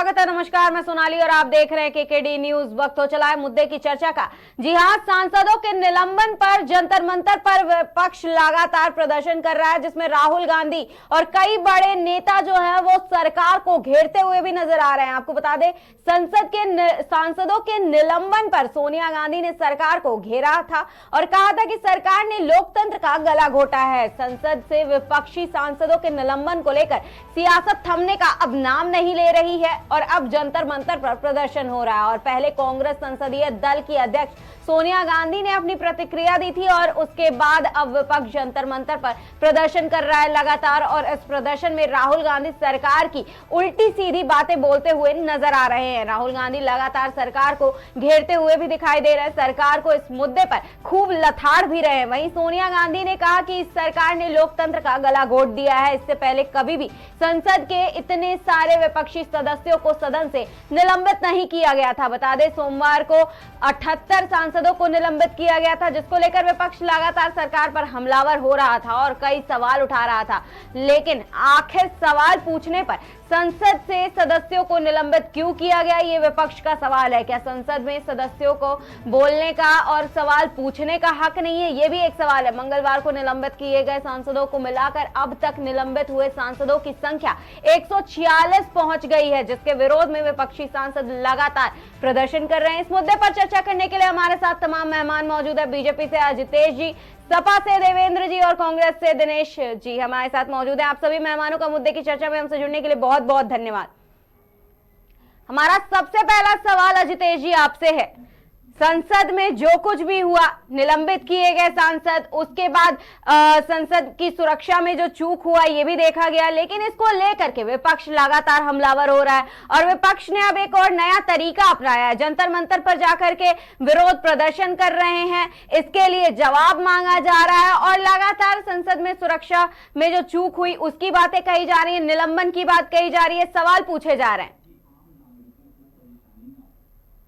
स्वागत है। नमस्कार, मैं सोनाली और आप देख रहे हैं केकेडी न्यूज। वक्त हो चला है मुद्दे की चर्चा का। जी हां, सांसदों के निलंबन पर जंतर मंतर पर विपक्ष लगातार प्रदर्शन कर रहा है, जिसमें राहुल गांधी और कई बड़े नेता जो है वो सरकार को घेरते हुए भी नजर आ रहे हैं। आपको बता दें, संसद के सांसदों के निलंबन पर सोनिया गांधी ने सरकार को घेरा था और कहा था कि सरकार ने लोकतंत्र का गला घोटा है। संसद से विपक्षी सांसदों के निलंबन को लेकर सियासत थमने का अब नाम नहीं ले रही है और अब जंतर मंतर पर प्रदर्शन हो रहा है। और पहले कांग्रेस संसदीय दल की अध्यक्ष सोनिया गांधी ने अपनी प्रतिक्रिया दी थी और उसके बाद अब विपक्ष जंतर मंतर पर प्रदर्शन कर रहा है लगातार। और इस प्रदर्शन में राहुल गांधी सरकार की उल्टी सीधी बातें बोलते हुए नजर आ रहे हैं। राहुल गांधी लगातार सरकार को घेरते हुए भी दिखाई दे रहे हैं, सरकार को इस मुद्दे पर खूब लथाड़ भी रहे हैं। वहीं सोनिया गांधी ने कहा कि इस सरकार ने लोकतंत्र का गला घोट दिया है। इससे पहले कभी भी संसद के इतने सारे विपक्षी सदस्यों को सदन से निलंबित नहीं किया गया था। बता दें, सोमवार को 78 सांसदों को निलंबित किया गया था, जिसको लेकर विपक्ष लगातार सरकार पर हमलावर हो रहा था और कई सवाल उठा रहा था। लेकिन आखिर सवाल पूछने पर संसद से सदस्यों को निलंबित क्यों किया गया, ये विपक्ष का सवाल है। क्या संसद में सदस्यों को बोलने का और सवाल पूछने का हक नहीं है, ये भी एक सवाल है। मंगलवार को निलंबित किए गए सांसदों को मिलाकर अब तक निलंबित हुए सांसदों की संख्या 146 पहुंच गई है, जिसके विरोध में विपक्षी सांसद लगातार प्रदर्शन कर रहे हैं। इस मुद्दे पर चर्चा करने के लिए हमारे साथ तमाम मेहमान मौजूद है। बीजेपी से अजितेश जी, सपा से देवेंद्र जी और कांग्रेस से दिनेश जी हमारे साथ मौजूद हैं। आप सभी मेहमानों का मुद्दे की चर्चा में हमसे जुड़ने के लिए बहुत बहुत धन्यवाद। हमारा सबसे पहला सवाल अजितेश जी आपसे है, संसद में जो कुछ भी हुआ, निलंबित किए गए सांसद, उसके बाद संसद की सुरक्षा में जो चूक हुआ ये भी देखा गया, लेकिन इसको लेकर के विपक्ष लगातार हमलावर हो रहा है और विपक्ष ने अब एक और नया तरीका अपनाया है। जंतर मंतर पर जाकर के विरोध प्रदर्शन कर रहे हैं, इसके लिए जवाब मांगा जा रहा है और लगातार संसद में सुरक्षा में जो चूक हुई उसकी बातें कही जा रही है, निलंबन की बात कही जा रही है, सवाल पूछे जा रहे हैं।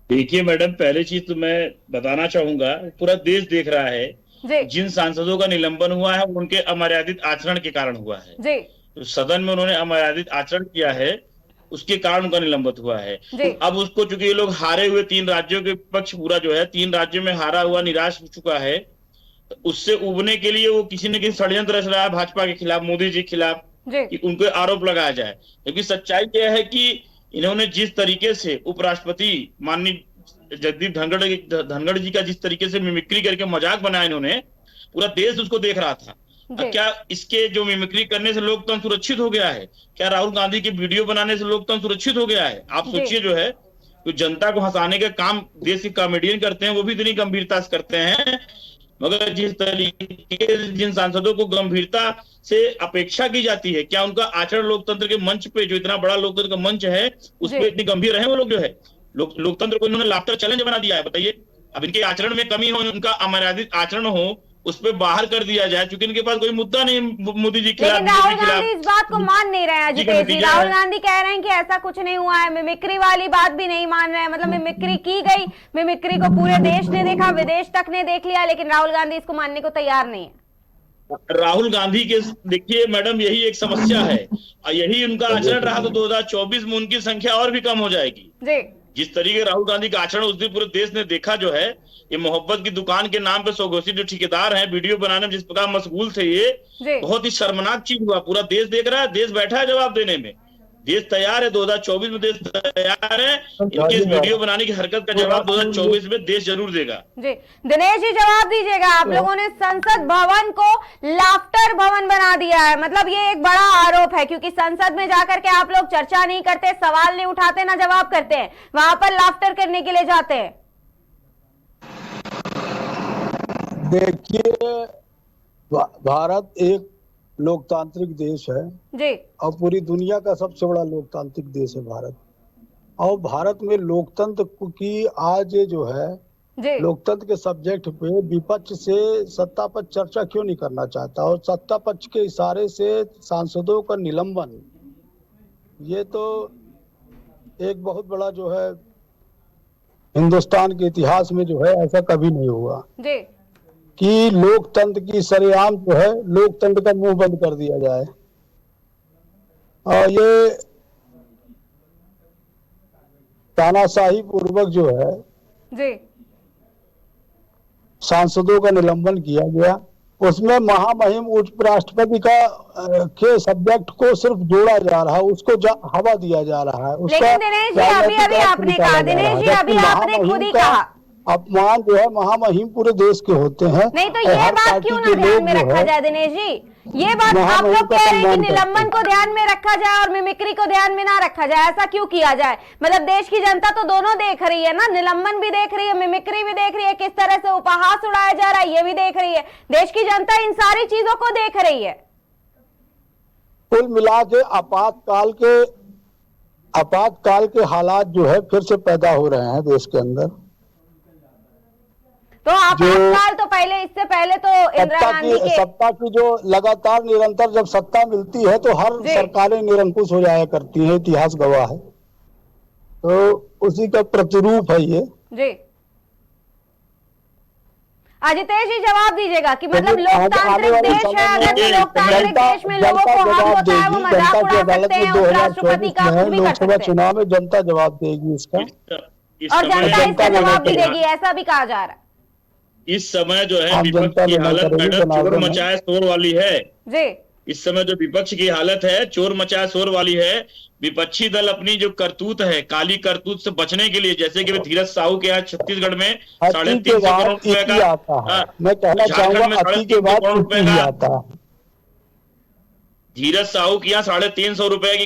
देखिए मैडम, पहले चीज तो मैं बताना चाहूंगा, पूरा देश देख रहा है जिन सांसदों का निलंबन हुआ है उनके अमर्यादित आचरण के कारण हुआ है। तो सदन में उन्होंने अमर्यादित आचरण किया है, उसके कारण उनका निलंबित हुआ है। तो अब उसको, चूंकि ये लोग हारे हुए 3 राज्यों के पक्ष पूरा जो है 3 राज्यों में हारा हुआ निराश हो चुका है, तो उससे उबने के लिए वो किसी न किसी षड्यंत्र रच रहा है भाजपा के खिलाफ, मोदी जी के खिलाफ, कि उनको आरोप लगाया जाए। क्योंकि सच्चाई यह है कि इन्होंने जिस तरीके से उपराष्ट्रपति माननीय जगदीप धनखड़ जी का जिस तरीके से मिमिक्री करके मजाक बनाया इन्होंने, पूरा देश उसको देख रहा था। क्या इसके जो मिमिक्री करने से लोकतंत्र सुरक्षित हो गया है? क्या राहुल गांधी के वीडियो बनाने से लोकतंत्र सुरक्षित हो गया है? आप सोचिए, जो है तो जनता को हंसाने का काम देश के कॉमेडियन करते हैं, वो भी इतनी गंभीरता से करते हैं, मगर जिस तरीके जिन सांसदों को गंभीरता से अपेक्षा की जाती है, क्या उनका आचरण लोकतंत्र के मंच पे, जो इतना बड़ा लोकतंत्र का मंच है, उस पर इतनी गंभीर रहे वो लोग? जो है लोकतंत्र को इन्होंने लाफ्टर चैलेंज बना दिया है। बताइए, अब इनके आचरण में कमी हो, उनका अमर्यादित आचरण हो, उस पर बाहर कर दिया जाए, क्योंकि इनके पास कोई मुद्दा नहीं मोदी जी के खिलाफ। लेकिन राहुल गांधी इस बात को मान नहीं रहे हैं अजितेश जी। राहुल गांधी कह रहे हैं कि ऐसा कुछ नहीं हुआ है, मिमिक्री वाली बात भी नहीं मान रहे हैं। मतलब मिमिक्री की गई, मिमिक्री को पूरे देश ने देखा, विदेश तक ने देख लिया, लेकिन राहुल गांधी इसको मानने को तैयार नहीं है। राहुल गांधी के, देखिए मैडम, यही एक समस्या है, यही उनका आचरण रहा तो 2024 में उनकी संख्या और भी कम हो जाएगी। जिस तरीके राहुल गांधी का आचरण उस दिन पूरे देश ने देखा, जो है ये मोहब्बत की दुकान के नाम पे स्वघोषित जो ठेकेदार हैं, वीडियो बनाने में जिस प्रकार मशगूल थे, ये बहुत ही शर्मनाक चीज हुआ। पूरा देश देख रहा है, देश बैठा है जवाब देने में, देश तैयार है। 2024 में देश तैयार है, इनके इस वीडियो बनाने की हरकत का जवाब 2024 में देश जरूर देगा। जी दिनेश जी, जवाब दीजिएगा। आप लोगों ने संसद भवन को लाफ्टर भवन बना दिया है, मतलब ये एक बड़ा आरोप है, क्योंकि संसद में जाकर के आप लोग चर्चा नहीं करते, सवाल नहीं उठाते, ना जवाब करते हैं, वहां पर लाफ्टर करने के लिए जाते हैं। देखिए, भारत एक लोकतांत्रिक देश है जी, और पूरी दुनिया का सबसे बड़ा लोकतांत्रिक देश है भारत। और भारत में लोकतंत्र की आज जो है जी, लोकतंत्र के सब्जेक्ट पे विपक्ष से सत्ता पक्ष चर्चा क्यों नहीं करना चाहता, और सत्ता पक्ष के इशारे से सांसदों का निलंबन, ये तो एक बहुत बड़ा जो है हिंदुस्तान के इतिहास में जो है ऐसा कभी नहीं हुआ जी, कि लोकतंत्र की सरेआम जो है लोकतंत्र का मुंह बंद कर दिया जाए। और ये तानाशाही पूर्वक जो है जी सांसदों का निलंबन किया गया, उसमें महामहिम उपराष्ट्रपति का के सब्जेक्ट को सिर्फ जोड़ा जा रहा है, उसको हवा दिया जा रहा है। लेकिन दिनेश जी अभी आपने कहा, दिनेश जी अभी आपने खुद ही कहा अपमान जो है महामहिम पूरे देश के होते हैं। नहीं तो ये बात क्यों ना ध्यान में रखा जाए दिनेश जी? ये बात आप लोग कह रहे हैं कि निलंबन को ध्यान में रखा जाए और मिमिक्री को ध्यान में ना रखा जाए, ऐसा क्यों किया जाए? मतलब देश की जनता तो दोनों देख रही है ना, निलंबन भी देख रही है, मिमिक्री भी देख रही है, किस तरह से उपहास उड़ाया जा रहा है ये भी देख रही है। देश की जनता इन सारी चीजों को देख रही है। कुल मिला के आपातकाल के हालात जो है फिर से पैदा हो रहे हैं देश के अंदर। तो आपातकाल तो पहले, इससे पहले तो इंदिरा गांधी के सत्ता की जो लगातार निरंतर जब सत्ता मिलती है तो हर सरकारें निरंकुश हो जाया करती हैं, इतिहास गवाह है। तो उसी का प्रतिरूप है ये जी। अजितेश जी जवाब दीजिएगा कि मतलब लोकतांत्रिक देश है, अगर लोकतांत्रिक देश में लोगों को हक होता है वो मजाक उड़ा सकते हैं, उपराष्ट्रपति का कुछ भी कर सकते हैं। चुनाव में जनता जवाब देगी इसका, और जनता इसका जवाब भी देगी, ऐसा भी कहा जा रहा है। इस समय जो है विपक्ष की हालत मैडम चोर मचाए शोर वाली है जी। इस समय जो विपक्ष की हालत है चोर मचाए शोर वाली है। विपक्षी दल अपनी जो करतूत है, काली करतूत से बचने के लिए, जैसे कि धीरज साहू के यहाँ छत्तीसगढ़ में 350 करोड़ रुपए का, मैं कहना चाहूंगा करोड़ रुपए का धीरज साहू के यहाँ 350 रुपए की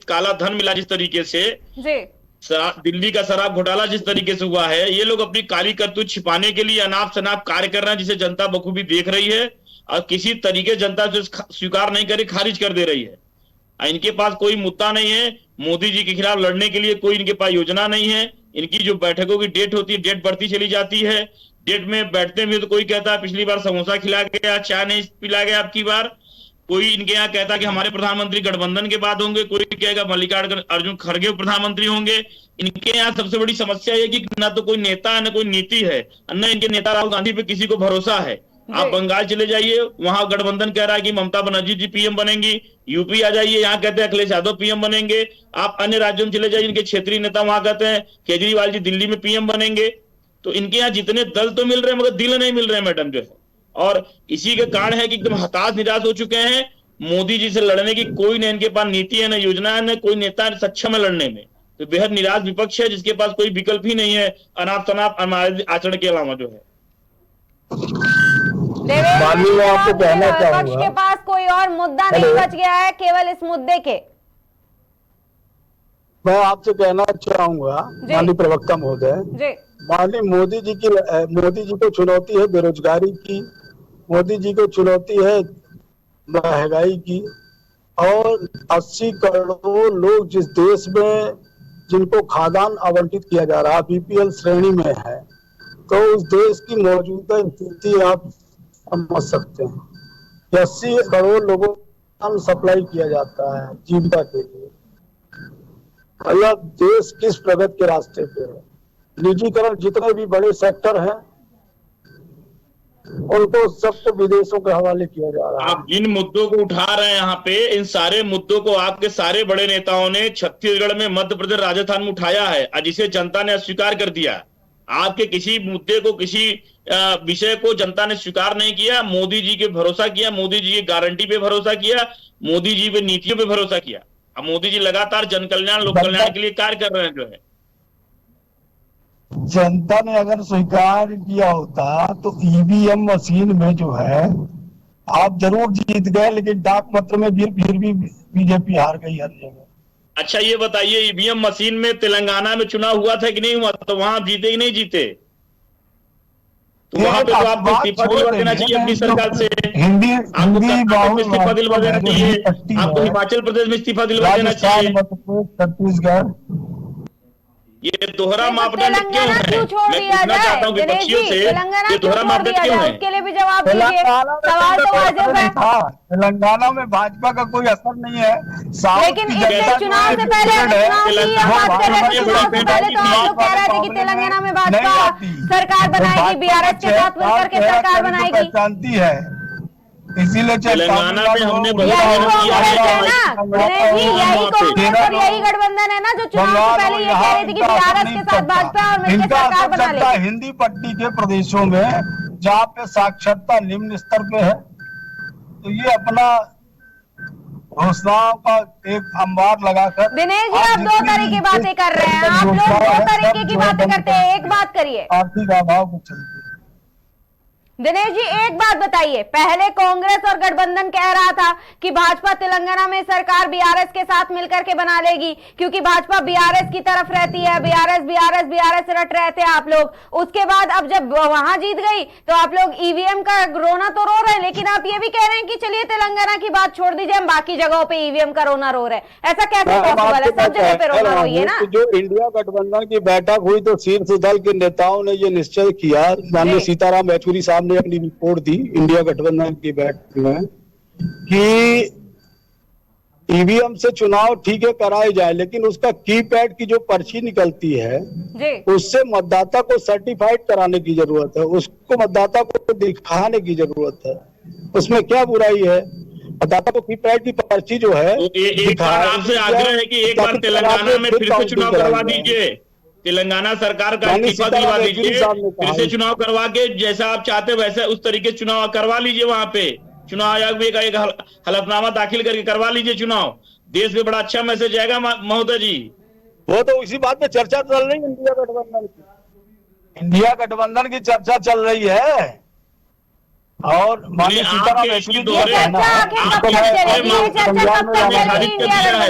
काला धन मिला जिस तरीके से जी। दिल्ली का शराब घोटाला जिस तरीके से हुआ है, ये लोग अपनी काली करतूत छिपाने के लिए अनाप शनाप कार्य कर रहे हैं, जिसे जनता बखूबी देख रही है और किसी तरीके जनता से स्वीकार नहीं करे, खारिज कर दे रही है। इनके पास कोई मुद्दा नहीं है, मोदी जी के खिलाफ लड़ने के लिए कोई इनके पास योजना नहीं है। इनकी जो बैठकों की डेट होती है, डेट बढ़ती चली जाती है। डेट में बैठते हुए तो कोई कहता है पिछली बार समोसा खिला गया, चाय नहीं पिला गया, अब की बार कोई इनके यहाँ कहता कि हमारे प्रधानमंत्री गठबंधन के बाद होंगे, कोई कहेगा मल्लिकार्जुन खड़गे प्रधानमंत्री होंगे। इनके यहाँ सबसे बड़ी समस्या है कि ना तो कोई नेता है, ना कोई नीति है, न इनके नेता राहुल गांधी पे किसी को भरोसा है। आप बंगाल चले जाइए, वहां गठबंधन कह रहा है कि ममता बनर्जी जी पीएम बनेंगी। यूपी आ जाइए, यहाँ कहते हैं अखिलेश यादव पीएम बनेंगे। आप अन्य राज्यों में चले जाइए, इनके क्षेत्रीय नेता वहां कहते हैं केजरीवाल जी दिल्ली में पीएम बनेंगे। तो इनके यहाँ जितने दल तो मिल रहे हैं मगर दिल नहीं मिल रहे हैं मैडम जो है, और इसी के कारण है कि एकदम हताश निराश हो चुके हैं। मोदी जी से लड़ने की कोई न इनके पास नीति है, न योजना है, न कोई नेता सक्षम है लड़ने में। तो बेहद निराश विपक्ष है जिसके पास कोई विकल्प ही नहीं है अनाप शनाप आचरण के अलावा जो है। आपको कहना चाहूंगा विपक्ष के पास कोई और मुद्दा नहीं बच गया है, केवल इस मुद्दे के। मैं आपसे कहना चाहूंगा माननीय प्रवक्ता महोदय, माननीय मोदी जी को चुनौती है बेरोजगारी की, मोदी जी को चुनौती है महंगाई की, और 80 करोड़ लोग जिस देश में जिनको खाद्यान्न आवंटित किया जा रहा है बीपीएल श्रेणी में है, तो उस देश की मौजूदा स्थिति आप समझ सकते हैं। 80 करोड़ लोगों को अन्न सप्लाई किया जाता है जीविका के लिए। मतलब देश किस प्रगति के रास्ते पे है। निजीकरण जितने भी बड़े सेक्टर हैं उनको सबको विदेशों के हवाले किया जा रहा है। आप जिन मुद्दों को उठा रहे हैं यहाँ पे, इन सारे मुद्दों को आपके सारे बड़े नेताओं ने छत्तीसगढ़ में, मध्य प्रदेश, राजस्थान में उठाया है और जिसे जनता ने अस्वीकार कर दिया। आपके किसी मुद्दे को, किसी विषय को जनता ने स्वीकार नहीं किया। मोदी जी के भरोसा किया, मोदी जी की गारंटी पे भरोसा किया, मोदी जी पे नीतियों पे भरोसा किया। अब मोदी जी लगातार जन कल्याण, लोक कल्याण के लिए कार्य कर रहे हैं जो है। जनता ने अगर स्वीकार किया होता तो ईवीएम मशीन में जो है आप जरूर जीत गए, लेकिन डाक मत में फिर भी बीजेपी हार गई हर जगह। अच्छा ये बताइए, ईवीएम मशीन में तेलंगाना में चुनाव हुआ था कि नहीं हुआ? तो वहां जीते कि नहीं जीते? तो वहां पे तो आपको इस्तीफा दिलवा देना चाहिए अपनी सरकार से। आपको इस्तीफा दिलवा देना चाहिए, आपको हिमाचल प्रदेश में इस्तीफा दिलवा देना चाहिए। छत्तीसगढ़ ये दोहरा मापदंड क्यों है? मैं पूछना चाहता हूँ विपक्षियों से, ये दोहरा मापदंड क्यों है? उसके लिए भी जवाब दीजिए। सवाल तो वाजिब है। तेलंगाना में भाजपा का कोई असर नहीं है, लेकिन इससे चुनाव से पहले तो आप लोग कह रहे थे कि तेलंगाना में भाजपा सरकार बनाएगी, बीआरएस के साथ मिलकर के सरकार बनाएगी। जानती है इसीलिए तेलंगाना में हमने बहुत यही किया कांग्रेस है है। ना दिनेश जी, यही कांग्रेस और यही गठबंधन है ना जो चुनाव से पहले ये कह रही थी कि बीआरएस के साथ भाजपा और मिलकर सरकार बना लेगी। हिंदी पट्टी के प्रदेशों में जहाँ पे साक्षरता निम्न स्तर पे है, तो ये अपना घोषणाओं का एक अंबार लगाकर। दिनेश जी, आप दो तरह की बातें कर रहे हैं, आप लोग दो तरीके की बातें करते हैं। एक बात करिए, आर्थिक अभाव को चलते दिनेश जी एक बात बताइए, पहले कांग्रेस और गठबंधन कह रहा था कि भाजपा तेलंगाना में सरकार बीआरएस के साथ मिलकर के बना लेगी क्योंकि भाजपा बीआरएस की तरफ रहती है, बीआरएस रट रहे थे आप लोग। उसके बाद अब जब वहां जीत गई तो आप लोग ईवीएम का रोना तो रो रहे हैं, लेकिन आप ये भी कह रहे हैं कि चलिए तेलंगाना की बात छोड़ दीजिए, हम बाकी जगहों पे ईवीएम का रोना रो रहे हैं। ऐसा कैसे पॉसिबल है? सब जगह पे रोना रोइए ना। जो इंडिया गठबंधन की बैठक हुई तो शीर्ष दल के नेताओं ने ये निश्चय किया, माननीय सीताराम येचुरी साहब ने अपनी रिपोर्ट दी इंडिया गठबंधन की बैठक में कि ईवीएम से चुनाव ठीक है कराए जाए, लेकिन उसका कीपैड की जो पर्ची निकलती है उससे मतदाता को सर्टिफाइड कराने की जरूरत है, उसको मतदाता को दिखाने की जरूरत है। उसमें क्या बुराई है? मतदाता को कीपैड की पर्ची जो है, एक बार आपसे आग्रह है कि एक बार तेलंगाना में फिर से चुनाव करवा दीजिए, तेलंगाना सरकार का इस्तीफा दिलवा दीजिए, फिर से चुनाव करवा के जैसा आप चाहते वैसे उस तरीके चुनाव करवा लीजिए। वहां पे चुनाव आयोग भी एक हलफनामा दाखिल करके करवा लीजिए चुनाव। देश में बड़ा अच्छा मैसेज जाएगा महोदय जी। वो तो उसी बात पे चर्चा चल रही है, इंडिया गठबंधन की चर्चा चल रही है। और माननीय सीताराम येचुरी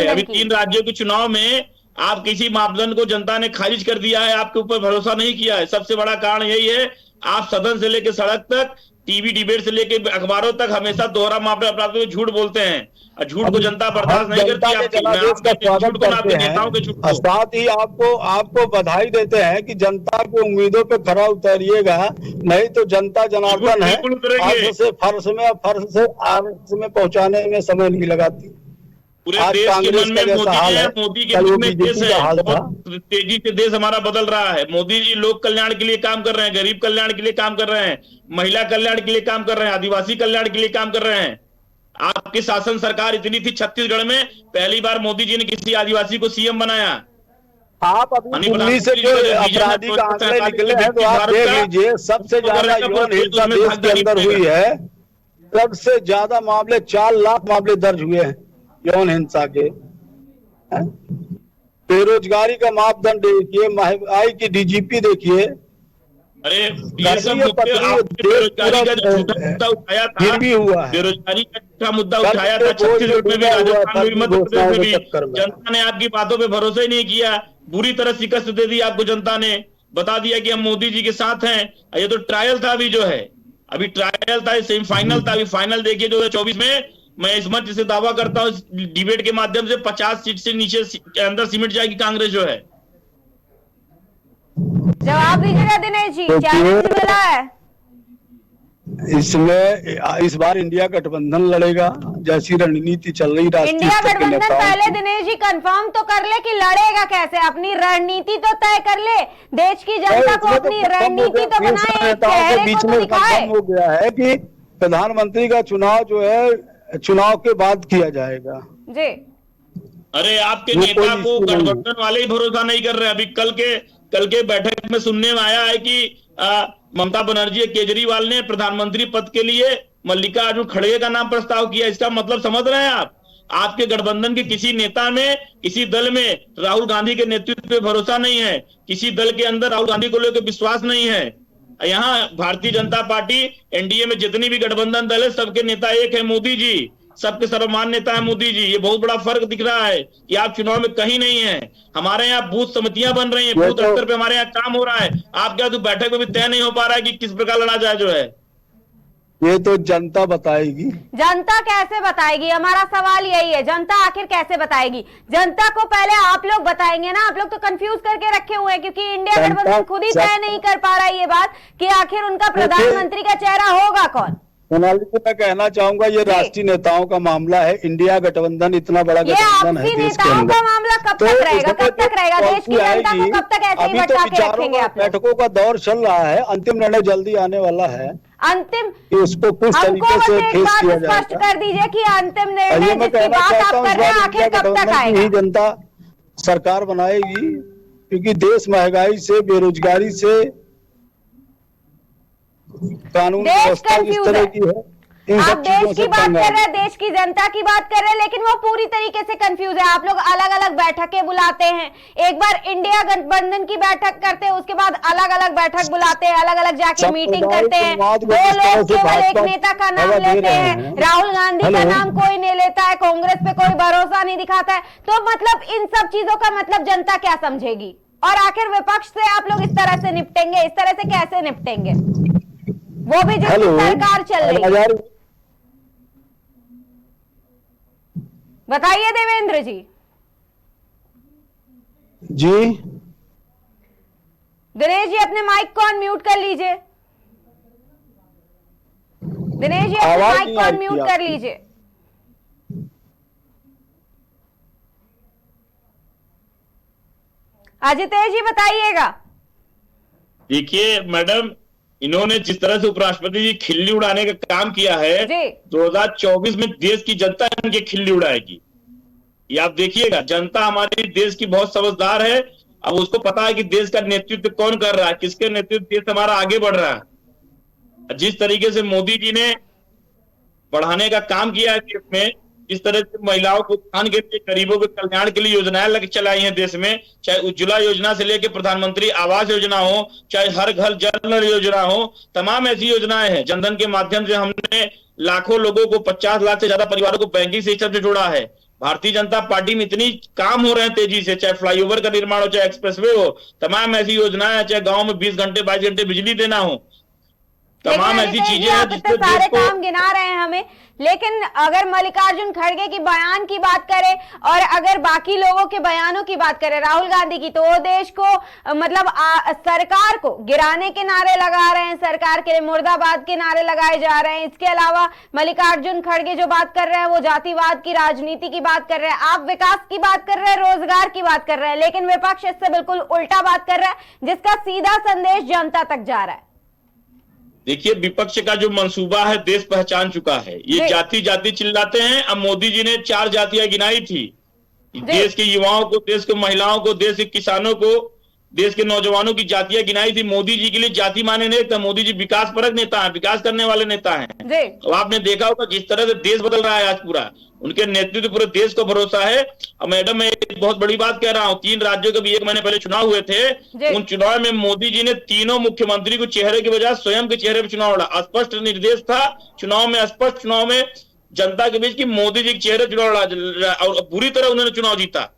अभी 3 राज्यों के चुनाव में आप किसी मापदंड को जनता ने खारिज कर दिया है, आपके ऊपर भरोसा नहीं किया है। सबसे बड़ा कारण यही है, आप सदन से लेकर सड़क तक, टीवी डिबेट से लेकर अखबारों तक हमेशा दोहरा मामले अपराध में झूठ बोलते हैं और झूठ को जनता बर्दाश्त नहीं करती। साथ ही आपको बधाई देते हैं कि जनता की उम्मीदों पे खरा उतरिएगा, नहीं तो जनता जनार्दन है, फर्श से आर्श में पहुंचाने में समय नहीं लगाती। पूरे देश के मन में मोदी के मन में देश है, बहुत तेजी से देश हमारा बदल रहा है। मोदी जी लोक कल्याण के लिए काम कर रहे हैं, गरीब कल्याण के लिए काम कर रहे हैं, महिला कल्याण के लिए काम कर रहे हैं, आदिवासी कल्याण के लिए काम कर रहे हैं। आपकी शासन सरकार इतनी थी, छत्तीसगढ़ में पहली बार मोदी जी ने किसी आदिवासी को सीएम बनाया। आप अभी दिल्ली से जो अपराधी का आंकड़े निकले हैं तो आप देख लीजिए, सबसे ज्यादा यौन हिंसा देश के अंदर हुई है, सबसे ज्यादा मामले 4 लाख मामले दर्ज हुए हैं यौन हिंसा के। बेरोजगारी का मापदंड देखिए, महंगाई की डीजीपी देखिए। अरे ये सब बेरोजगारी का जो मुद्दा उठाया था, बेरोजगारी का मुद्दा उठाया था छत्तीसगढ़ में भी, राजस्थान में भी, मध्य प्रदेश में भी, जनता ने आपकी बातों पे भरोसा ही नहीं किया, बुरी तरह शिकस्त दे दी आपको। जनता ने बता दिया कि हम मोदी जी के साथ हैं। ये तो ट्रायल था, अभी जो है अभी ट्रायल था, सेमीफाइनल था, अभी फाइनल देखिए 2024 में। मैं इस मंच से दावा करता हूँ डिबेट के माध्यम से 50 सीट से नीचे के अंदर सिमट जाएगी कांग्रेस जो है। जवाब दीजिएगा दिनेश जी, चैलेंज मिला है इसमें। इस बार इंडिया गठबंधन लड़ेगा, जैसी रणनीति चल रही इंडिया गठबंधन। पहले दिनेश जी कंफर्म तो कर ले कि लड़ेगा कैसे, अपनी रणनीति तो तय कर ले, देश की जनता को अपनी रणनीति तो बनाए, चेहरे को तो दिखाए। हो गया है कि प्रधानमंत्री का चुनाव जो है चुनाव के बाद किया जाएगा जी। अरे आपके नेता को गठबंधन वाले ही भरोसा नहीं कर रहे। अभी कल के बैठक में सुनने में आया है कि ममता बनर्जी केजरीवाल ने प्रधानमंत्री पद के लिए मल्लिकार्जुन खड़गे का नाम प्रस्ताव किया। इसका मतलब समझ रहे हैं आप? आपके गठबंधन के किसी नेता में, किसी दल में राहुल गांधी के नेतृत्व पे भरोसा नहीं है, किसी दल के अंदर राहुल गांधी को लेकर विश्वास नहीं है। यहाँ भारतीय जनता पार्टी एनडीए में जितनी भी गठबंधन दल है, सबके नेता एक है, मोदी जी, सबके सर्वमान्य नेता है मोदी जी। ये बहुत बड़ा फर्क दिख रहा है कि आप चुनाव में कहीं नहीं है। हमारे यहाँ बूथ समितियां बन रही हैं, बूथ स्तर पे हमारे यहाँ काम हो रहा है। आप क्या तो बैठक में भी तय नहीं हो पा रहा है कि किस प्रकार लड़ा जाए जो है। ये तो जनता बताएगी। जनता कैसे बताएगी? हमारा सवाल यही है, जनता आखिर कैसे बताएगी? जनता को पहले आप लोग बताएंगे ना। आप लोग तो कंफ्यूज करके रखे हुए हैं क्योंकि इंडिया गठबंधन खुद ही तय नहीं कर पा रहा है ये बात कि आखिर उनका प्रधानमंत्री का चेहरा होगा कौन। सोनाली को मैं कहना चाहूंगा ये राष्ट्रीय नेताओं का मामला है। इंडिया गठबंधन इतना बड़ा गठबंधन है देश के अंदर। का मामला कब तक रहेगा, कब तक रहेगा? देश की जनता को कब तक ऐसे ही भटका के रखेंगे आप? बैठकों का दौर चल रहा है, अंतिम निर्णय जल्दी आने वाला है। अंतिम इसको किस तरीके से फेस किया जाएगा, स्पष्ट कर दीजिए कि अंतिम निर्णय जिसकी बात आप कर रहे हैं आखिर कब तक आएगा? जनता सरकार बनाएगी, क्योंकि देश महंगाई से, बेरोजगारी से, कानून व्यवस्था इस तरह की है। आप देश की बात कर रहे हैं, देश की जनता की बात कर रहे हैं, लेकिन वो पूरी तरीके से कंफ्यूज है। आप लोग अलग अलग बैठकें बुलाते हैं, एक बार इंडिया गठबंधन की बैठक करते हैं, उसके बाद अलग अलग बैठक बुलाते हैं, अलग अलग जाके मीटिंग करते हैं। दो लोग केवल एक नेता का नाम लेते हैं, राहुल गांधी का नाम कोई नहीं लेता है, कांग्रेस पे कोई भरोसा नहीं दिखाता है। तो मतलब इन सब चीजों का मतलब जनता क्या समझेगी? और आखिर विपक्ष से आप लोग इस तरह से निपटेंगे, इस तरह से कैसे निपटेंगे, वो भी जिसकी सरकार चल रही है? बताइए देवेंद्र जी। जी दिनेश जी अपने माइक को अनम्यूट कर लीजिए। दिनेश जी अपने माइक को अनम्यूट कर लीजिए। अजितेश जी बताइएगा। देखिए मैडम, इन्होंने जिस तरह से उपराष्ट्रपति जी खिल्ली उड़ाने का काम किया है, 2024 में देश की जनता इनकी खिल्ली उड़ाएगी। ये आप देखिएगा, जनता हमारी देश की बहुत समझदार है। अब उसको पता है कि देश का नेतृत्व कौन कर रहा है, किसके नेतृत्व देश हमारा आगे बढ़ रहा है। जिस तरीके से मोदी जी ने बढ़ाने का काम किया है देश में, इस तरह से महिलाओं को उत्थान के लिए, गरीबों के कल्याण के लिए योजनाएं चलाई हैं देश में, चाहे उज्ज्वला योजना से लेकर प्रधानमंत्री आवास योजना हो, चाहे हर घर जल नल योजना हो, तमाम ऐसी योजनाएं हैं। जनधन के माध्यम से हमने लाखों लोगों को, 50 लाख से ज्यादा परिवारों को बैंकिंग सिस्टम से जोड़ा है। भारतीय जनता पार्टी में इतनी काम हो रहे हैं तेजी से, चाहे फ्लाईओवर का निर्माण हो, चाहे एक्सप्रेसवे हो, तमाम ऐसी योजनाएं हैं, चाहे गांव में 20 घंटे 22 घंटे बिजली देना हो, तमाम ऐसी चीजें हैं जिससे सारे काम गिना रहे हैं हमें। लेकिन अगर मल्लिकार्जुन खड़गे की बयान की बात करें और अगर बाकी लोगों के बयानों की बात करें, राहुल गांधी की, तो वो देश को मतलब सरकार को गिराने के नारे लगा रहे हैं, सरकार के लिए मुर्दाबाद के नारे लगाए जा रहे हैं। इसके अलावा मल्लिकार्जुन खड़गे जो बात कर रहे हैं वो जातिवाद की राजनीति की बात कर रहे हैं, आप विकास की बात कर रहे हैं, रोजगार की बात कर रहे हैं, लेकिन विपक्ष इससे बिल्कुल उल्टा बात कर रहा है, जिसका सीधा संदेश जनता तक जा रहा है। देखिए, विपक्ष का जो मंसूबा है देश पहचान चुका है। ये जाति जाति चिल्लाते हैं। अब मोदी जी ने 4 जातियां गिनाई थी, देश के युवाओं को, देश के महिलाओं को, देश के किसानों को, देश के नौजवानों की जातियां गिनाई थी। मोदी जी के लिए जाति माने नहीं था। मोदी जी विकास परक नेता है, विकास करने वाले नेता हैं। तो आपने देखा होगा जिस तरह से देश बदल रहा है आज पूरा, उनके नेतृत्व पूरे देश को भरोसा है। और मैडम, मैं एक बहुत बड़ी बात कह रहा हूँ, 3 राज्यों के भी 1 महीने पहले चुनाव हुए थे। उन चुनाव में मोदी जी ने तीनों मुख्यमंत्री को चेहरे की बजाय स्वयं के चेहरे पर चुनाव लड़ा। स्पष्ट निर्देश था चुनाव में, स्पष्ट चुनाव में जनता के बीच की मोदी जी के चेहरे चुनाव लड़ा और बुरी तरह उन्होंने चुनाव जीता।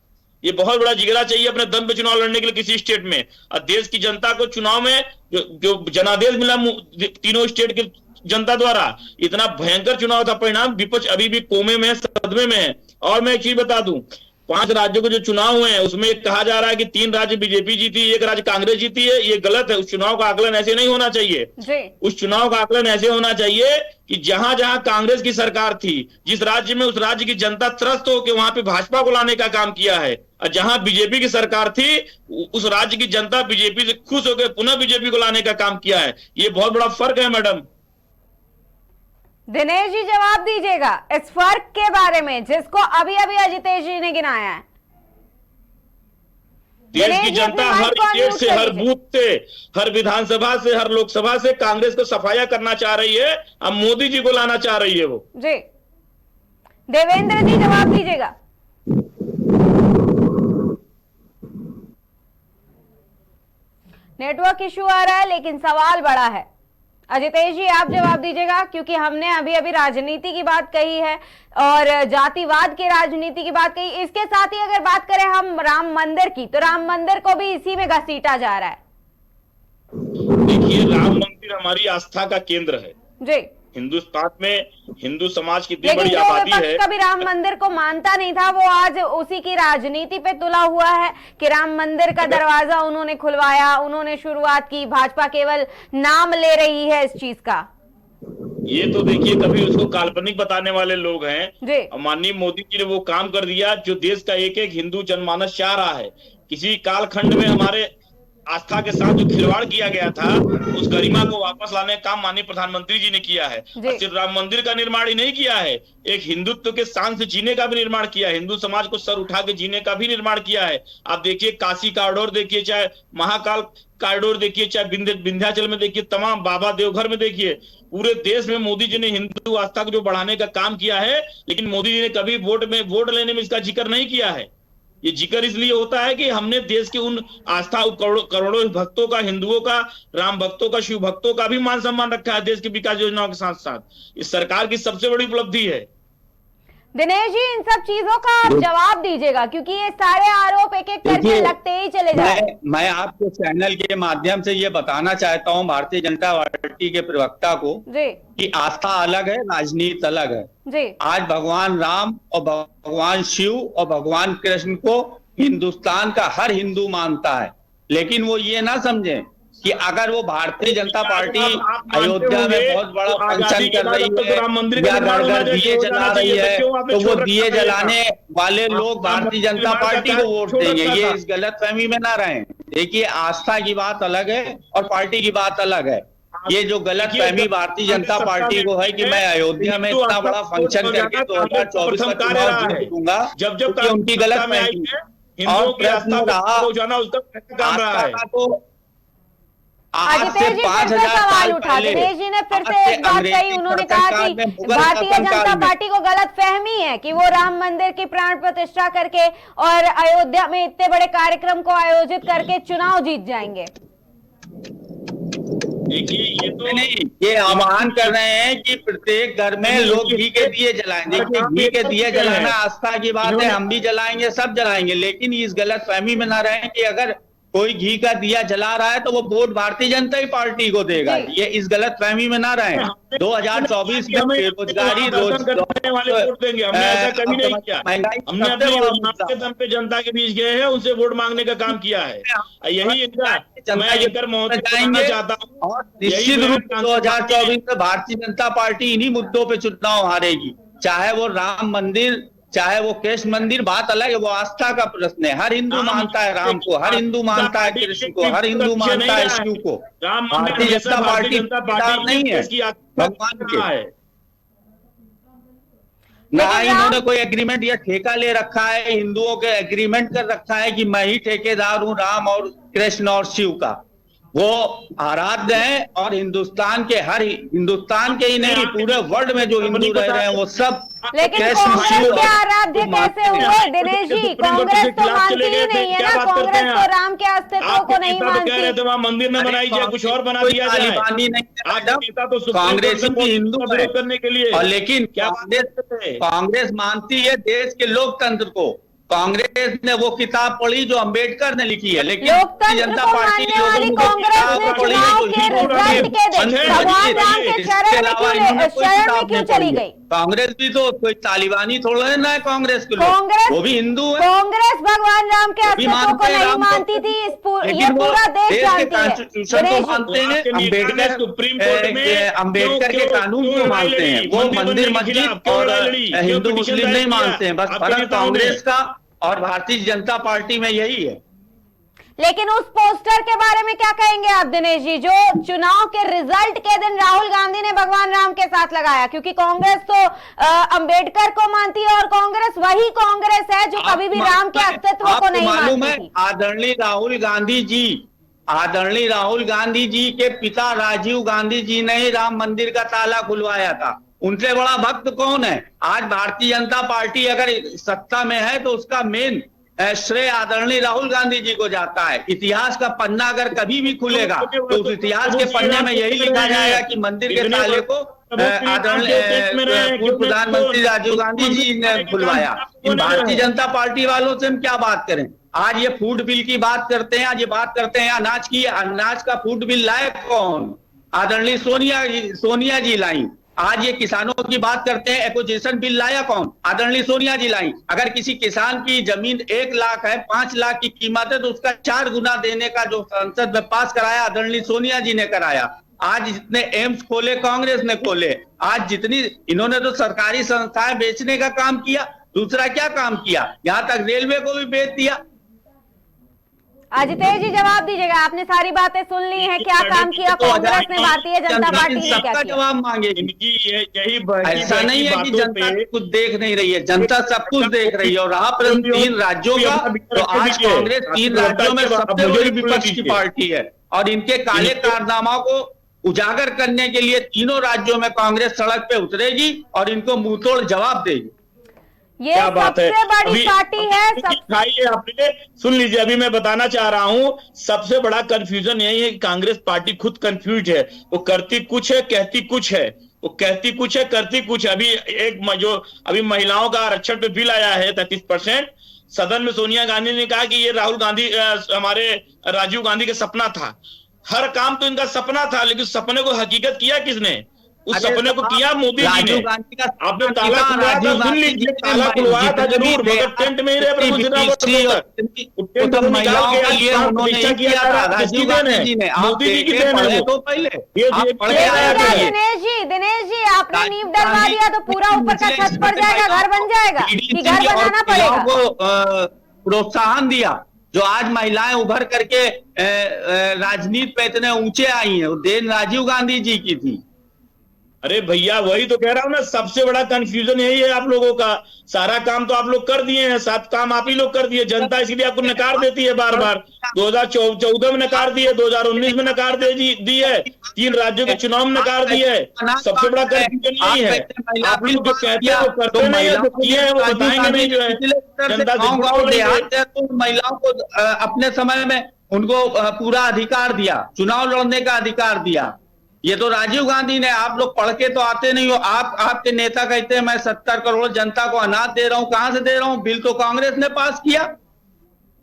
ये बहुत बड़ा जिगरा चाहिए अपने दम पे चुनाव लड़ने के लिए किसी स्टेट में। और देश की जनता को चुनाव में जो जनादेश मिला तीनों स्टेट के जनता द्वारा, इतना भयंकर चुनाव था परिणाम। विपक्ष अभी भी कोमे में है, सदमे में है। और मैं एक चीज बता दूं, 5 राज्यों के जो चुनाव हुए हैं उसमें कहा जा रहा है कि 3 राज्य बीजेपी जीती, 1 राज्य कांग्रेस जीती है। ये गलत है। उस चुनाव का आकलन ऐसे नहीं होना चाहिए। उस चुनाव का आकलन ऐसे होना चाहिए कि जहां जहां कांग्रेस की सरकार थी, जिस राज्य में उस राज्य की जनता त्रस्त होकर वहां पे भाजपा को लाने का काम किया है, और जहां बीजेपी की सरकार थी उस राज्य की जनता बीजेपी से खुश होकर पुनः बीजेपी को लाने का काम किया है। ये बहुत बड़ा फर्क है मैडम। दिनेश जी जवाब दीजिएगा इस फर्क के बारे में जिसको अभी अभी अजितेश जी ने गिनाया है। देश की जनता हर स्टेट से, हर बूथ से, हर विधानसभा से, हर लोकसभा से कांग्रेस को सफाया करना चाह रही है। अब मोदी जी को लाना चाह रही है वो। जी देवेंद्र जी जवाब दीजिएगा। नेटवर्क इश्यू आ रहा है लेकिन सवाल बड़ा है। अजितेश जी आप जवाब दीजिएगा, क्योंकि हमने अभी अभी राजनीति की बात कही है और जातिवाद की राजनीति की बात कही। इसके साथ ही अगर बात करें हम राम मंदिर की, तो राम मंदिर को भी इसी में घसीटा जा रहा है। देखिए, राम मंदिर हमारी आस्था का केंद्र है जी। हिंदुस्तान में हिंदू समाज की इतनी बड़ी आबादी है। कभी राम मंदिर को मानता नहीं था, वो आज उसी की राजनीति पे तुला हुआ है कि राम मंदिर का दरवाजा उन्होंने खुलवाया, उन्होंने शुरुआत की। भाजपा केवल नाम ले रही है इस चीज का। ये तो देखिए कभी उसको काल्पनिक बताने वाले लोग हैं। माननीय मोदी जी ने वो काम कर दिया जो देश का एक एक हिंदू जनमानस चाह रहा है। किसी कालखंड में हमारे आस्था के साथ जो खिलवाड़ किया गया था, उस गरिमा को वापस लाने का काम माननीय प्रधानमंत्री जी ने किया है। सिर्फ राम मंदिर का निर्माण ही नहीं किया है, एक हिंदुत्व के शान से जीने का भी निर्माण किया है, हिंदू समाज को सर उठा के जीने का भी निर्माण किया है। आप देखिए काशी कॉरिडोर देखिए, चाहे महाकाल कॉरिडोर देखिए, चाहे विंध्याचल में देखिए, तमाम बाबा देवघर में देखिए, पूरे देश में मोदी जी ने हिंदू आस्था को जो बढ़ाने का काम किया है। लेकिन मोदी जी ने कभी वोट लेने में इसका जिक्र नहीं किया है। ये जिक्र इसलिए होता है कि हमने देश के उन आस्था करोड़ों भक्तों का, हिंदुओं का, राम भक्तों का, शिव भक्तों का भी मान सम्मान रखा है देश की विकास योजनाओं के साथ साथ। इस सरकार की सबसे बड़ी उपलब्धि है। दिनेश जी, इन सब चीजों का आप जवाब दीजिएगा, क्योंकि ये सारे आरोप एक एक करके लगते ही चले जाए। मैं आपके चैनल के माध्यम से ये बताना चाहता हूँ भारतीय जनता पार्टी के प्रवक्ता को कि आस्था अलग है, राजनीति अलग है। आज भगवान राम और भगवान शिव और भगवान कृष्ण को हिंदुस्तान का हर हिंदू मानता है, लेकिन वो ये ना समझे कि अगर वो भारतीय जनता पार्टी अयोध्या में बहुत बड़ा फंक्शन कर रही है या घर घर दिए जला रही है, तो वो दिए जलाने वाले लोग भारतीय जनता पार्टी को वोट देंगे। ये इस गलतफहमी में ना रहें। देखिए, आस्था की बात अलग है और पार्टी की बात अलग है। ये जो गलतफहमी भारतीय जनता पार्टी को है कि मैं अयोध्या में इतना बड़ा फंक्शन करके 2024 का चुनाव जीतूंगा, जब उनकी गलतफहमी है। और प्रश्न रहा आदित्य जी फिर से सवाल उठा, दिनेश जी ने फिर से एक बात कही। उन्होंने कहा कि भारतीय जनता पार्टी को गलत फहमी है कि वो राम मंदिर की प्राण प्रतिष्ठा करके और अयोध्या में इतने बड़े कार्यक्रम को आयोजित करके चुनाव जीत जाएंगे। देखिए, ये तो नहीं, ये आह्वान कर रहे हैं कि प्रत्येक घर में लोग घी के दिए जलाएं। देखिए, घी के दिए जलाना आस्था की बात है, हम भी जलाएंगे, सब जलाएंगे, लेकिन इस गलत फहमी में ना रहें कि अगर कोई घी का दिया जला रहा है तो वो वोट भारतीय जनता पार्टी को देगा। ये इस गलत फहमी में ना रहें। 2024 में बेरोजगारी वाले वोट देंगे, हमने ऐसा कभी नहीं किया। हमने अपने दम पे जनता के बीच गए हैं, उनसे वोट मांगने का काम किया है। यही मैं लेकर महोदय चाहता हूँ। और निश्चित रूप से 2024 में भारतीय जनता पार्टी इन्हीं मुद्दों पे चुनाव हारेगी, चाहे वो राम मंदिर, चाहे वो कृष्ण मंदिर। बात अलग है, वो आस्था का प्रश्न है। हर हिंदू मानता है राम को, हर हिंदू मानता है कृष्ण को, हर हिंदू मानता है शिव को। भारतीय जनता पार्टी नहीं है भगवान के। ना इन्होंने कोई एग्रीमेंट या ठेका ले रखा है, हिंदुओं के एग्रीमेंट कर रखा है कि मैं ही ठेकेदार हूँ राम और कृष्ण और शिव का। वो आराध्य हैं और हिंदुस्तान के ही नहीं, पूरे वर्ल्ड में जो हिंदू रह रहे हैं वो सब। लेकिन कांग्रेस के आराध्य कैसे हुए दिनेश जी? कांग्रेस तो मानती ही नहीं है ना, कांग्रेस तो राम के अस्तित्व को नहीं मानती। तो मंदिर में बनाई जाए, कुछ और बना दिया जाए। कांग्रेस की हिंदू करने के लिए, और लेकिन कांग्रेस मानती है देश के लोकतंत्र को। कांग्रेस ने वो किताब पढ़ी जो अंबेडकर ने लिखी है, लेकिन भारतीय जनता पार्टी कांग्रेस भी तो कोई तालिबानी थोड़ा है ना, कांग्रेस के लोग वो भी हिंदू है। कांग्रेस भगवान राम के अस्तित्व को नहीं मानती थी, ये पूरा देश जानती है। कॉन्स्टिट्यूशन को मानते हैं, अम्बेडकर के कानून को मानते हैं। वो मंदिर मस्जिद और हिंदू मुस्लिम नहीं मानते हैं। बस फर्क कांग्रेस का और भारतीय जनता पार्टी में यही है। लेकिन उस पोस्टर के बारे में क्या कहेंगे आप दिनेश जी, जो चुनाव के रिजल्ट के दिन राहुल गांधी ने भगवान राम के साथ लगाया? क्योंकि कांग्रेस तो अंबेडकर को मानती है और कांग्रेस वही कांग्रेस है जो कभी भी राम के अस्तित्व को नहीं मानती थी। आदरणीय राहुल गांधी जी के पिता राजीव गांधी जी ने ही राम मंदिर का ताला खुलवाया था। उनसे बड़ा भक्त कौन है? आज भारतीय जनता पार्टी अगर सत्ता में है तो उसका मेन श्रेय आदरणीय राहुल गांधी जी को जाता है। इतिहास का पन्ना अगर कभी भी खुलेगा तो उस इतिहास के पन्ने में यही लिखा जाएगा कि मंदिर के ताले को आदरणीय पूर्व प्रधानमंत्री राजीव गांधी जी ने खुलवाया। इन भारतीय जनता पार्टी वालों से हम क्या बात करें? आज ये फूड बिल की बात करते हैं, आज ये बात करते हैं अनाज की। अनाज का फूड बिल लाए कौन? आदरणीय सोनिया जी लाई। आज ये किसानों की बात करते हैं, एक्विजिशन बिल लाया कौन? आदरणीय सोनिया जी लाई। अगर किसी किसान की जमीन 1 लाख है, 5 लाख की कीमत है, तो उसका 4 गुना देने का जो संसद में पास कराया आदरणीय सोनिया जी ने कराया। आज जितने एम्स खोले कांग्रेस ने खोले, आज जितनी इन्होंने तो सरकारी संस्थाएं बेचने का काम किया, दूसरा क्या काम किया, यहां तक रेलवे को भी बेच दिया। अजितेश जी जवाब दीजिएगा, आपने सारी बातें सुन ली हैं, क्या काम किया कांग्रेस ने, भारतीय जनता पार्टी ने क्या किया? जवाब मांगे इनकी यही ऐसा नहीं है कि जनता कुछ देख नहीं रही है, जनता सब कुछ देख रही है। और रहा प्रश्न 3 राज्यों का, तो आज कांग्रेस 3 राज्यों में सबसे बड़ी विपक्ष की पार्टी है और इनके काले कारनामा को उजागर करने के लिए तीनों राज्यों में कांग्रेस सड़क पे उतरेगी और इनको मुंहतोड़ जवाब देगी। ये सबसे बड़ी पार्टी है। आपने सुन लीजिए, अभी मैं बताना चाह रहा हूं, सबसे बड़ा कंफ्यूजन यही है कि कांग्रेस पार्टी खुद कंफ्यूज है। वो करती कुछ है, कहती कुछ है, वो कहती कुछ है, करती कुछ है। अभी एक जो अभी महिलाओं का आरक्षण पे बिल आया है 33%, सदन में सोनिया गांधी ने कहा कि ये राहुल गांधी हमारे राजीव गांधी का सपना था। हर काम तो इनका सपना था, लेकिन सपने को हकीकत किया किसने? उस सपने को किया मोदी जी ने। आपने ताला खुलवाया था, सुन लीजिए, ताला खुलवाया था जरूर, मगर टेंट में ही रहे प्रभु महिलाओं के लिए उन्होंने किया था, राजीव गांधी जी ने। मोदी जी की देन है तो पहले दिनेश जी आपने नींव डलवा दिया तो पूरा ऊपर का छत पड़ जाएगा, घर बन जाएगा कि घर बनाना पड़ेगा? को प्रोत्साहन दिया, जो आज महिलाएं उभर करके राजनीति पे इतने ऊंचे आई हैं, वो देन राजीव गांधी जी की थी। अरे भैया वही तो कह रहा हूं ना, सबसे बड़ा कंफ्यूजन यही है आप लोगों का। सारा काम तो आप लोग कर दिए हैं, 7 काम आप ही लोग कर दिए, जनता इसीलिए आपको नकार देती है बार बार। 2014 में नकार दिए, 2019 में नकार दी है, 3 राज्यों के चुनाव में नकार दिए है। सबसे बड़ा कंफ्यूजन यही है, आप लोग जो कहते हैं वो करते नहीं है, जो किए हैं वो बताएंगे नहीं। जो है जनता से महिलाओं को अपने समय में उनको पूरा अधिकार दिया, चुनाव लड़ने का अधिकार दिया। ये तो राजीव गांधी ने, आप लोग पढ़ के तो आते नहीं हो। आपके नेता कहते हैं मैं 70 करोड़ जनता को अनाज दे रहा हूं, कहां से दे रहा हूं? बिल तो कांग्रेस ने पास किया।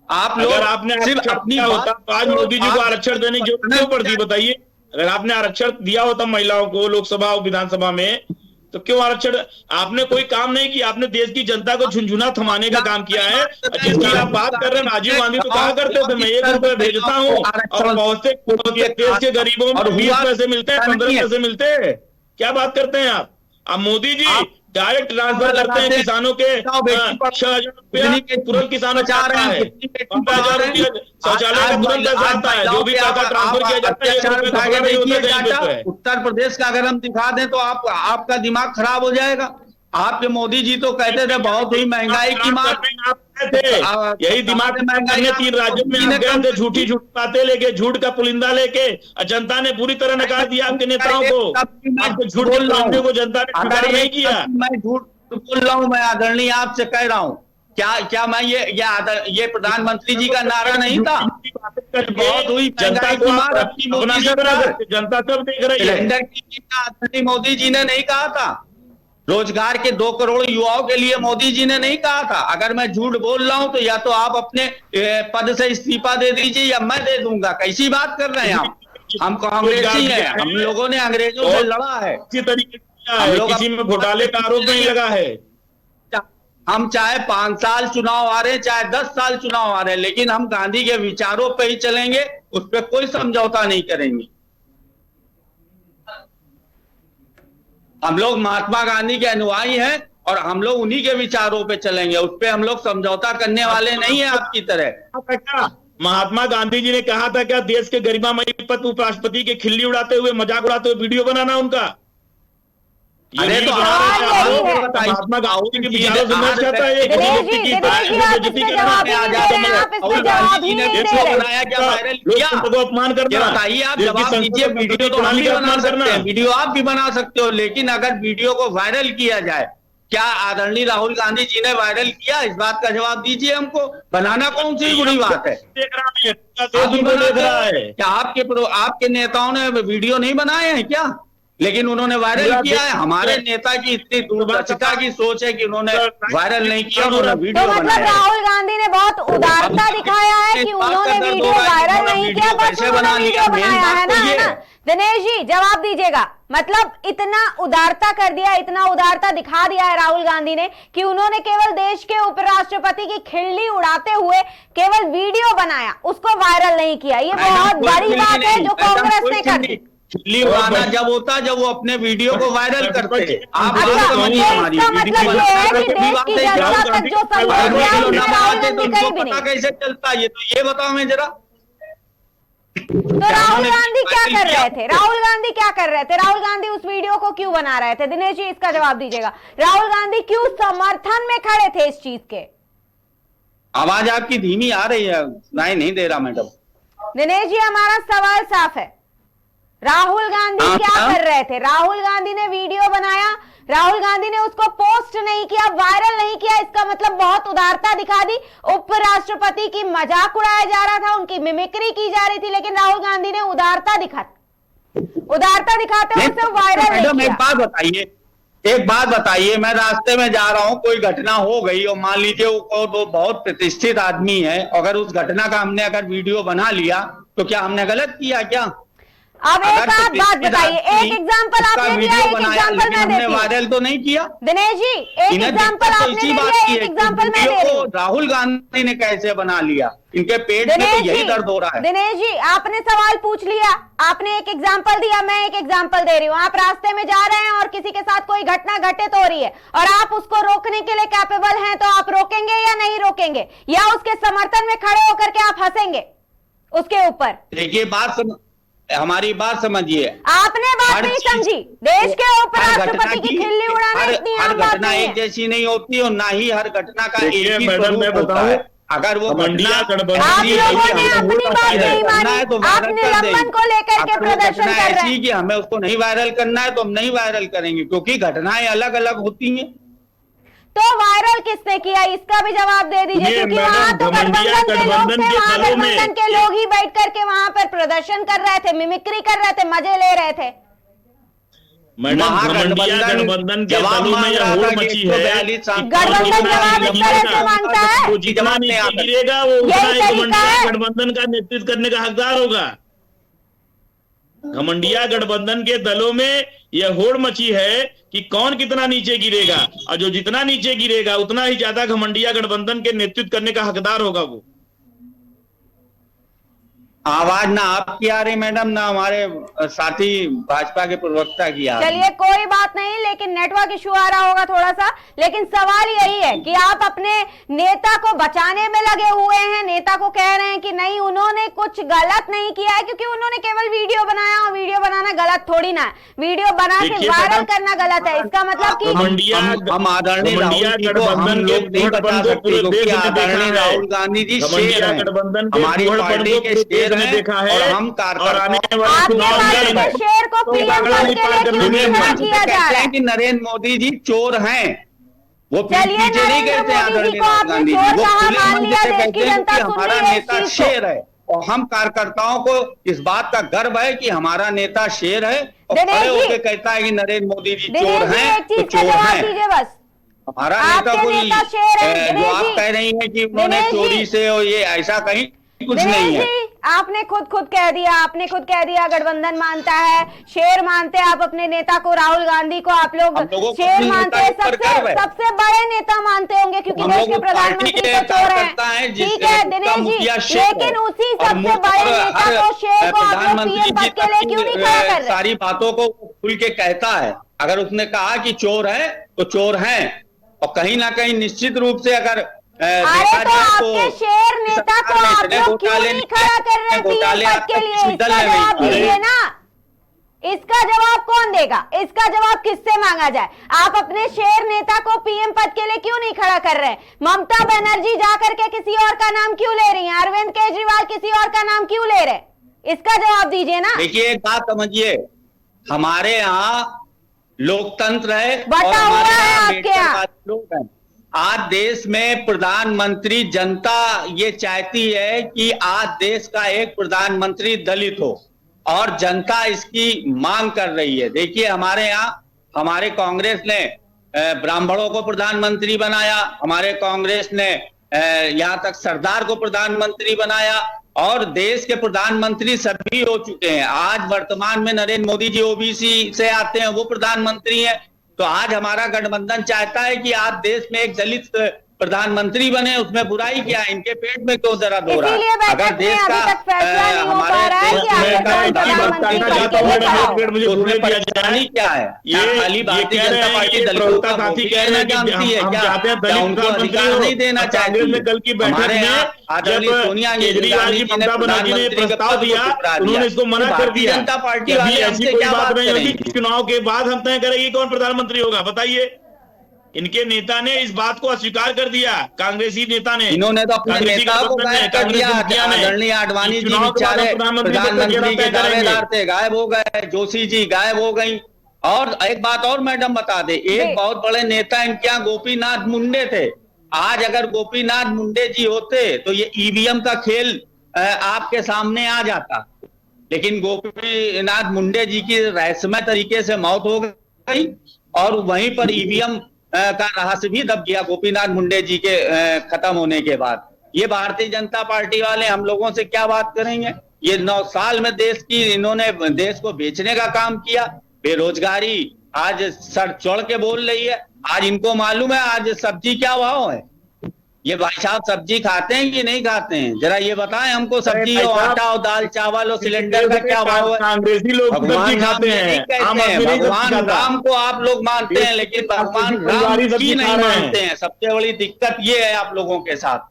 आप लोग, अगर आपने सिर्फ अपनी होता तो आज मोदी जी को आरक्षण देने की जरूरत क्यों पड़ती, बताइए? अगर आपने आरक्षण दिया होता महिलाओं को लोकसभा और विधानसभा में, तो क्यों आरक्षण? आपने कोई काम नहीं किया, आपने देश की जनता को झुंझुना थमाने का काम किया है। जिसकी आप बात कर रहे हैं, राजीव गांधी तो कहा करते थे मैं 1 रुपए भेजता हूँ और बहुत से देश के गरीबों में 20 पैसे मिलते हैं, 15 पैसे मिलते हैं। क्या बात करते हैं आप? मुदी जी डायरेक्ट ट्रांसफर करते हैं किसानों के 6,000 रुपया तुरंत किसानों को आता है, 15,000 रुपया शौचालय का तुरंत पैसा आता है, जो भी पैसा ट्रांसफर किया जाता है। उत्तर प्रदेश का अगर हम दिखा दें तो आपका दिमाग खराब हो जाएगा। आपके मोदी जी तो कहते थे बहुत ही महंगाई की मार थे, यही दिमाग महंगाई 3 राज्यों में गए थे, झूठी बातें लेके, झूठ का पुलिंदा लेके, जनता ने पूरी तरह नकार दिया आपके नेताओं को। आपको झूठ बोलने को जनता ने स्वीकार नहीं किया। मैं झूठ बोल रहा हूँ, मैं आदरणीय आपसे कह रहा हूँ, क्या मैं ये प्रधानमंत्री जी का नारा नहीं था? बहुत हुई जनता की मार अपनी मोदी सरकार, जनता सब देख रही है। मोदी जी ने नहीं कहा था, रोजगार के 2 करोड़ युवाओं के लिए मोदी जी ने नहीं कहा था। अगर मैं झूठ बोल रहा हूं तो या तो आप अपने पद से इस्तीफा दे दीजिए या मैं दे दूंगा। कैसी बात कर रहे हैं आप? हम कांग्रेसी हैं, हम लोगों ने अंग्रेजों से लड़ा है, इसी तरीके किसी में घोटाले का आरोप नहीं लगा है। हम चाहे 5 साल चुनाव आ रहे हैं, चाहे 10 साल चुनाव आ रहे हैं, लेकिन हम गांधी के विचारों पे ही चलेंगे, उस पर कोई समझौता नहीं करेंगे। हम लोग महात्मा गांधी के अनुयायी हैं और हम लोग उन्हीं के विचारों पे चलेंगे, उस पे हम लोग समझौता करने वाले नहीं है आपकी तरह। महात्मा गांधी जी ने कहा था क्या देश के गरिमामयी पद उपराष्ट्रपति के खिल्ली उड़ाते हुए, मजाक उड़ाते हुए वीडियो बनाना उनका? अरे तो महात्मा गांधी के विचारों से मैं चाहता है अपमान करना। बताइए, आप जवाब दीजिए। वीडियो तो हम भी बना सकते हैं, वीडियो आप भी बना सकते हो, लेकिन अगर वीडियो को वायरल किया जाए, क्या आदरणीय राहुल गांधी जी ने वायरल किया? इस बात का जवाब दीजिए हमको। बनाना कौन सी बुरी बात है? क्या आपके नेताओं ने वीडियो नहीं बनाए हैं क्या? लेकिन उन्होंने वायरल किया है। हमारे नेता की इतनी दूरदर्शिता की सोच है कि उन्होंने वायरल नहीं किया, उन्होंने वीडियो बनाया। मतलब राहुल गांधी ने बहुत उदारता दिखाया है कि उन्होंने वीडियो वायरल नहीं किया, बस उन्होंने वीडियो बनाया है ना। दिनेश जी जवाब दीजिएगा, मतलब इतना उदारता कर दिया, इतना उदारता दिखा दिया है राहुल गांधी ने कि उन्होंने केवल देश के उपराष्ट्रपति की खिल्ली उड़ाते हुए केवल वीडियो बनाया, उसको वायरल नहीं किया। ये बहुत बड़ी बात है जो कांग्रेस ने कर दी। खिल्ली उड़ाना जब होता जब वो अपने वीडियो को वायरल करते। आप अच्छा, बात समझिए हमारी, इसका मतलब ये है कि देश की जनता तक जो संदेश गया है उसमें राहुल गांधी कहीं भी नहीं। कैसे चलता ये तो ये बताओ मैं जरा। तो राहुल गांधी क्या कर रहे थे? राहुल गांधी क्या कर रहे थे? राहुल गांधी उस वीडियो को क्यों बना रहे थे? दिनेश जी इसका जवाब दीजिएगा। राहुल गांधी क्यों समर्थन में खड़े थे इस चीज के? आवाज आपकी धीमी आ रही है, सुनाई नहीं दे रहा मैडम। दिनेश जी हमारा सवाल साफ है, राहुल गांधी क्या कर रहे थे? राहुल गांधी ने वीडियो बनाया, राहुल गांधी ने उसको पोस्ट नहीं किया, वायरल नहीं किया, इसका मतलब बहुत उदारता दिखा दी। उपराष्ट्रपति की मजाक उड़ाया जा रहा था, उनकी मिमिक्री की जा रही थी, लेकिन राहुल गांधी ने उदारता दिखाते हुए उसे वायरल नहीं किया। एक बात बताइए, मैं रास्ते में जा रहा हूं, कोई घटना हो गई और मान लीजिए वो बहुत प्रतिष्ठित आदमी है, अगर उस घटना का हमने अगर वीडियो बना लिया तो क्या हमने गलत किया क्या? अब एक आध बात बताइए, एक एग्जांपल आपने दिया, एक एग्जांपल मैं देती हूं। वायरल तो नहीं किया दिनेश जी, एक एग्जांपल आपने दिया, एक एग्जांपल मैं दे रही हूं। राहुल गांधी ने कैसे बना लिया? इनके पेट में तो यही दर्द हो रहा है। दिनेश जी आपने सवाल पूछ लिया, आपने एक एग्जांपल दिया, मैं एक एग्जांपल दे रही हूँ। आप रास्ते में जा रहे हैं और किसी के साथ कोई घटना घटित हो रही है और आप उसको रोकने के लिए कैपेबल हैं, तो आप रोकेंगे या नहीं रोकेंगे, या उसके समर्थन में खड़े होकर के आप हंसेंगे उसके ऊपर? देखिए हमारी बात समझिए, आपने बात नहीं समझी। देश के उपराष्ट्रपति की खिल्ली उड़ाना इतनी आम बात नहीं है। एक जैसी नहीं होती और ना ही हर घटना का एक ही मैडम मैं बताऊं, अगर वो आप लोगों ने अपनी बात नहीं मानी, आप निलंबन को लेकर के प्रदर्शन कर रहे हैं कि हमें उसको नहीं वायरल करना है तो हम नहीं वायरल करेंगे, क्योंकि घटनाएं अलग अलग होती हैं। तो वायरल किसने किया, इसका भी जवाब दे दीजिए, क्योंकि वहां तो गठबंधन के लोग थे, वहां गठबंधन के लोग ही बैठ करके वहां पर प्रदर्शन कर रहे थे, मिमिक्री कर रहे थे, मजे ले रहे थे। गठबंधन के दलों में यह होड़ मची है, गठबंधन जवाब इस तरह से मांगता है, जितना नीचे गिरेगा वो उतना गठबंधन का नेतृत्व करने का हकदार होगा। घमंडिया गठबंधन के दलों में यह होड़ मची है कि कौन कितना नीचे गिरेगा, और जो जितना नीचे गिरेगा उतना ही ज्यादा घमंडिया गठबंधन के नेतृत्व करने का हकदार होगा वो। आवाज ना आपकी आ रही मैडम, ना हमारे साथी भाजपा के प्रवक्ता की आ रही। चलिए कोई बात नहीं, लेकिन नेटवर्क इशू आ रहा होगा थोड़ा सा, लेकिन सवाल यही है कि आप अपने नेता को बचाने में लगे हुए हैं, नेता को कह रहे हैं कि नहीं उन्होंने कुछ गलत नहीं किया है, क्योंकि उन्होंने केवल वीडियो बनाया, और वीडियो बनाना गलत थोड़ी ना है, वीडियो बना के वायरल करना गलत है। इसका मतलब कि हम आदरणीय राहुल गांधी जी शेर हैं, हमारी पार्टी के शेर देखा है, और हम शेर को पीएम पद के लिए क्यों नहीं किया जा रहा है कि नरेंद्र मोदी जी चोर हैं, वो चलिए नरेंद्र मोदी जी को आपने चोर कहा, मान लिया, देश की जनता सुन रही है इस चीज को। शेर है और हम कार्यकर्ताओं को इस बात का गर्व है कि हमारा नेता शेर है और खड़े होकर कहता है कि नरेंद्र मोदी जी चोर हैं, तो चोर हैं। बस हमारा नेता कोई जो आप कह रही है कि उन्होंने चोरी से और ये ऐसा कहीं कुछ नहीं है। आपने खुद कह दिया, गठबंधन मानता है, शेर मानते हैं आप अपने नेता को, राहुल गांधी को आप लोग शेर मानते हैं, सबसे बड़े नेता मानते होंगे, क्योंकि देश के प्रधानमंत्री तो चोर हैं। ठीक है दिनेश जी, लेकिन उसी सबसे बड़े नेता को, शेर को आप लोग पीएम पद के लिए क्यों नहीं खड़ा कर रहे? सारी बातों को खुल के कहता है, अगर उसने कहा कि चोर है तो चोर है, और कहीं ना कहीं निश्चित रूप से अगर अरे तो आपके शेर नेता को आप लोग क्यों नहीं खड़ा कर रहे पीएम पद के लिए? इसका जवाब दीजिए ना, इसका जवाब कौन देगा? इसका जवाब किससे मांगा जाए? आप अपने शेर नेता को पीएम पद के लिए क्यों नहीं खड़ा कर रहे? ममता बनर्जी जाकर के किसी और का नाम क्यों ले रही है? अरविंद केजरीवाल किसी और का नाम क्यों ले रहे? इसका जवाब दीजिए ना। देखिए एक बात समझिए, हमारे यहाँ लोकतंत्र है, बटा हुआ है आपके यहाँ। लोग हैं, आज देश में प्रधानमंत्री, जनता ये चाहती है कि आज देश का एक प्रधानमंत्री दलित हो, और जनता इसकी मांग कर रही है। देखिए हमारे यहाँ हमारे कांग्रेस ने ब्राह्मणों को प्रधानमंत्री बनाया, हमारे कांग्रेस ने यहाँ तक सरदार को प्रधानमंत्री बनाया, और देश के प्रधानमंत्री सभी हो चुके हैं। आज वर्तमान में नरेंद्र मोदी जी ओबीसी से आते हैं, वो प्रधानमंत्री हैं। तो आज हमारा गठबंधन चाहता है कि आज देश में एक दलित प्रधानमंत्री बने, उसमें बुराई क्या है? इनके पेट में क्यों दर्द हो रहा है? अगर देश का हमारे है कि आखिर कौन प्रधानमंत्री पद के लिए खड़ा हो? मुझे बोलने दिया जाए क्या है? ये भारतीय जनता पार्टी दलितों साथी कह रहे हैं कि हम चाहते हैं दलित प्रधानमंत्री नहीं देना चाहते। कांग्रेस में कल की बैठक में जब केजरीवाल जी ममता बनर्जी ने प्रस्ताव दिया उन्होंने इसको मना कर दिया। जनता पार्टी अभी ऐसी कोई बात नहीं होगी, चुनाव के बाद हम तय करेंगे कौन प्रधानमंत्री होगा। बताइए, इनके नेता ने इस बात को अस्वीकार कर दिया, कांग्रेसी नेता ने। इन्होंने तो अपने नेता को गायब कर दिया। आदरणीय आडवाणी जी बेचारे प्रधानमंत्री के दावेदार थे, गायब हो गए। जोशी जी गायब हो गई। और एक बात और मैडम बता दे, एक बहुत बड़े नेता इनके यहाँ गोपीनाथ मुंडे थे। आज अगर गोपीनाथ मुंडे जी होते तो ये ईवीएम का खेल आपके सामने आ जाता, लेकिन गोपीनाथ मुंडे जी की रहस्यमय तरीके से मौत हो गई और वहीं पर ईवीएम का रहस्य भी दब गया गोपीनाथ मुंडे जी के खत्म होने के बाद। ये भारतीय जनता पार्टी वाले हम लोगों से क्या बात करेंगे? ये 9 साल में इन्होंने देश को बेचने का काम किया। बेरोजगारी आज सर चढ़ के बोल रही है। आज इनको मालूम है आज सब्जी क्या भाव है। ये भाई साहब सब्जी खाते हैं कि नहीं खाते हैं? जरा ये बताएं हमको। सब्जी और आटा और दाल चावल और सिलेंडर का क्या भाव है? कांग्रेसी लोग सब्जी खाते हैं। भगवान राम को आप लोग मानते हैं, लेकिन भगवान राम की नहीं मानते हैं। सबसे बड़ी दिक्कत ये है आप लोगों के साथ।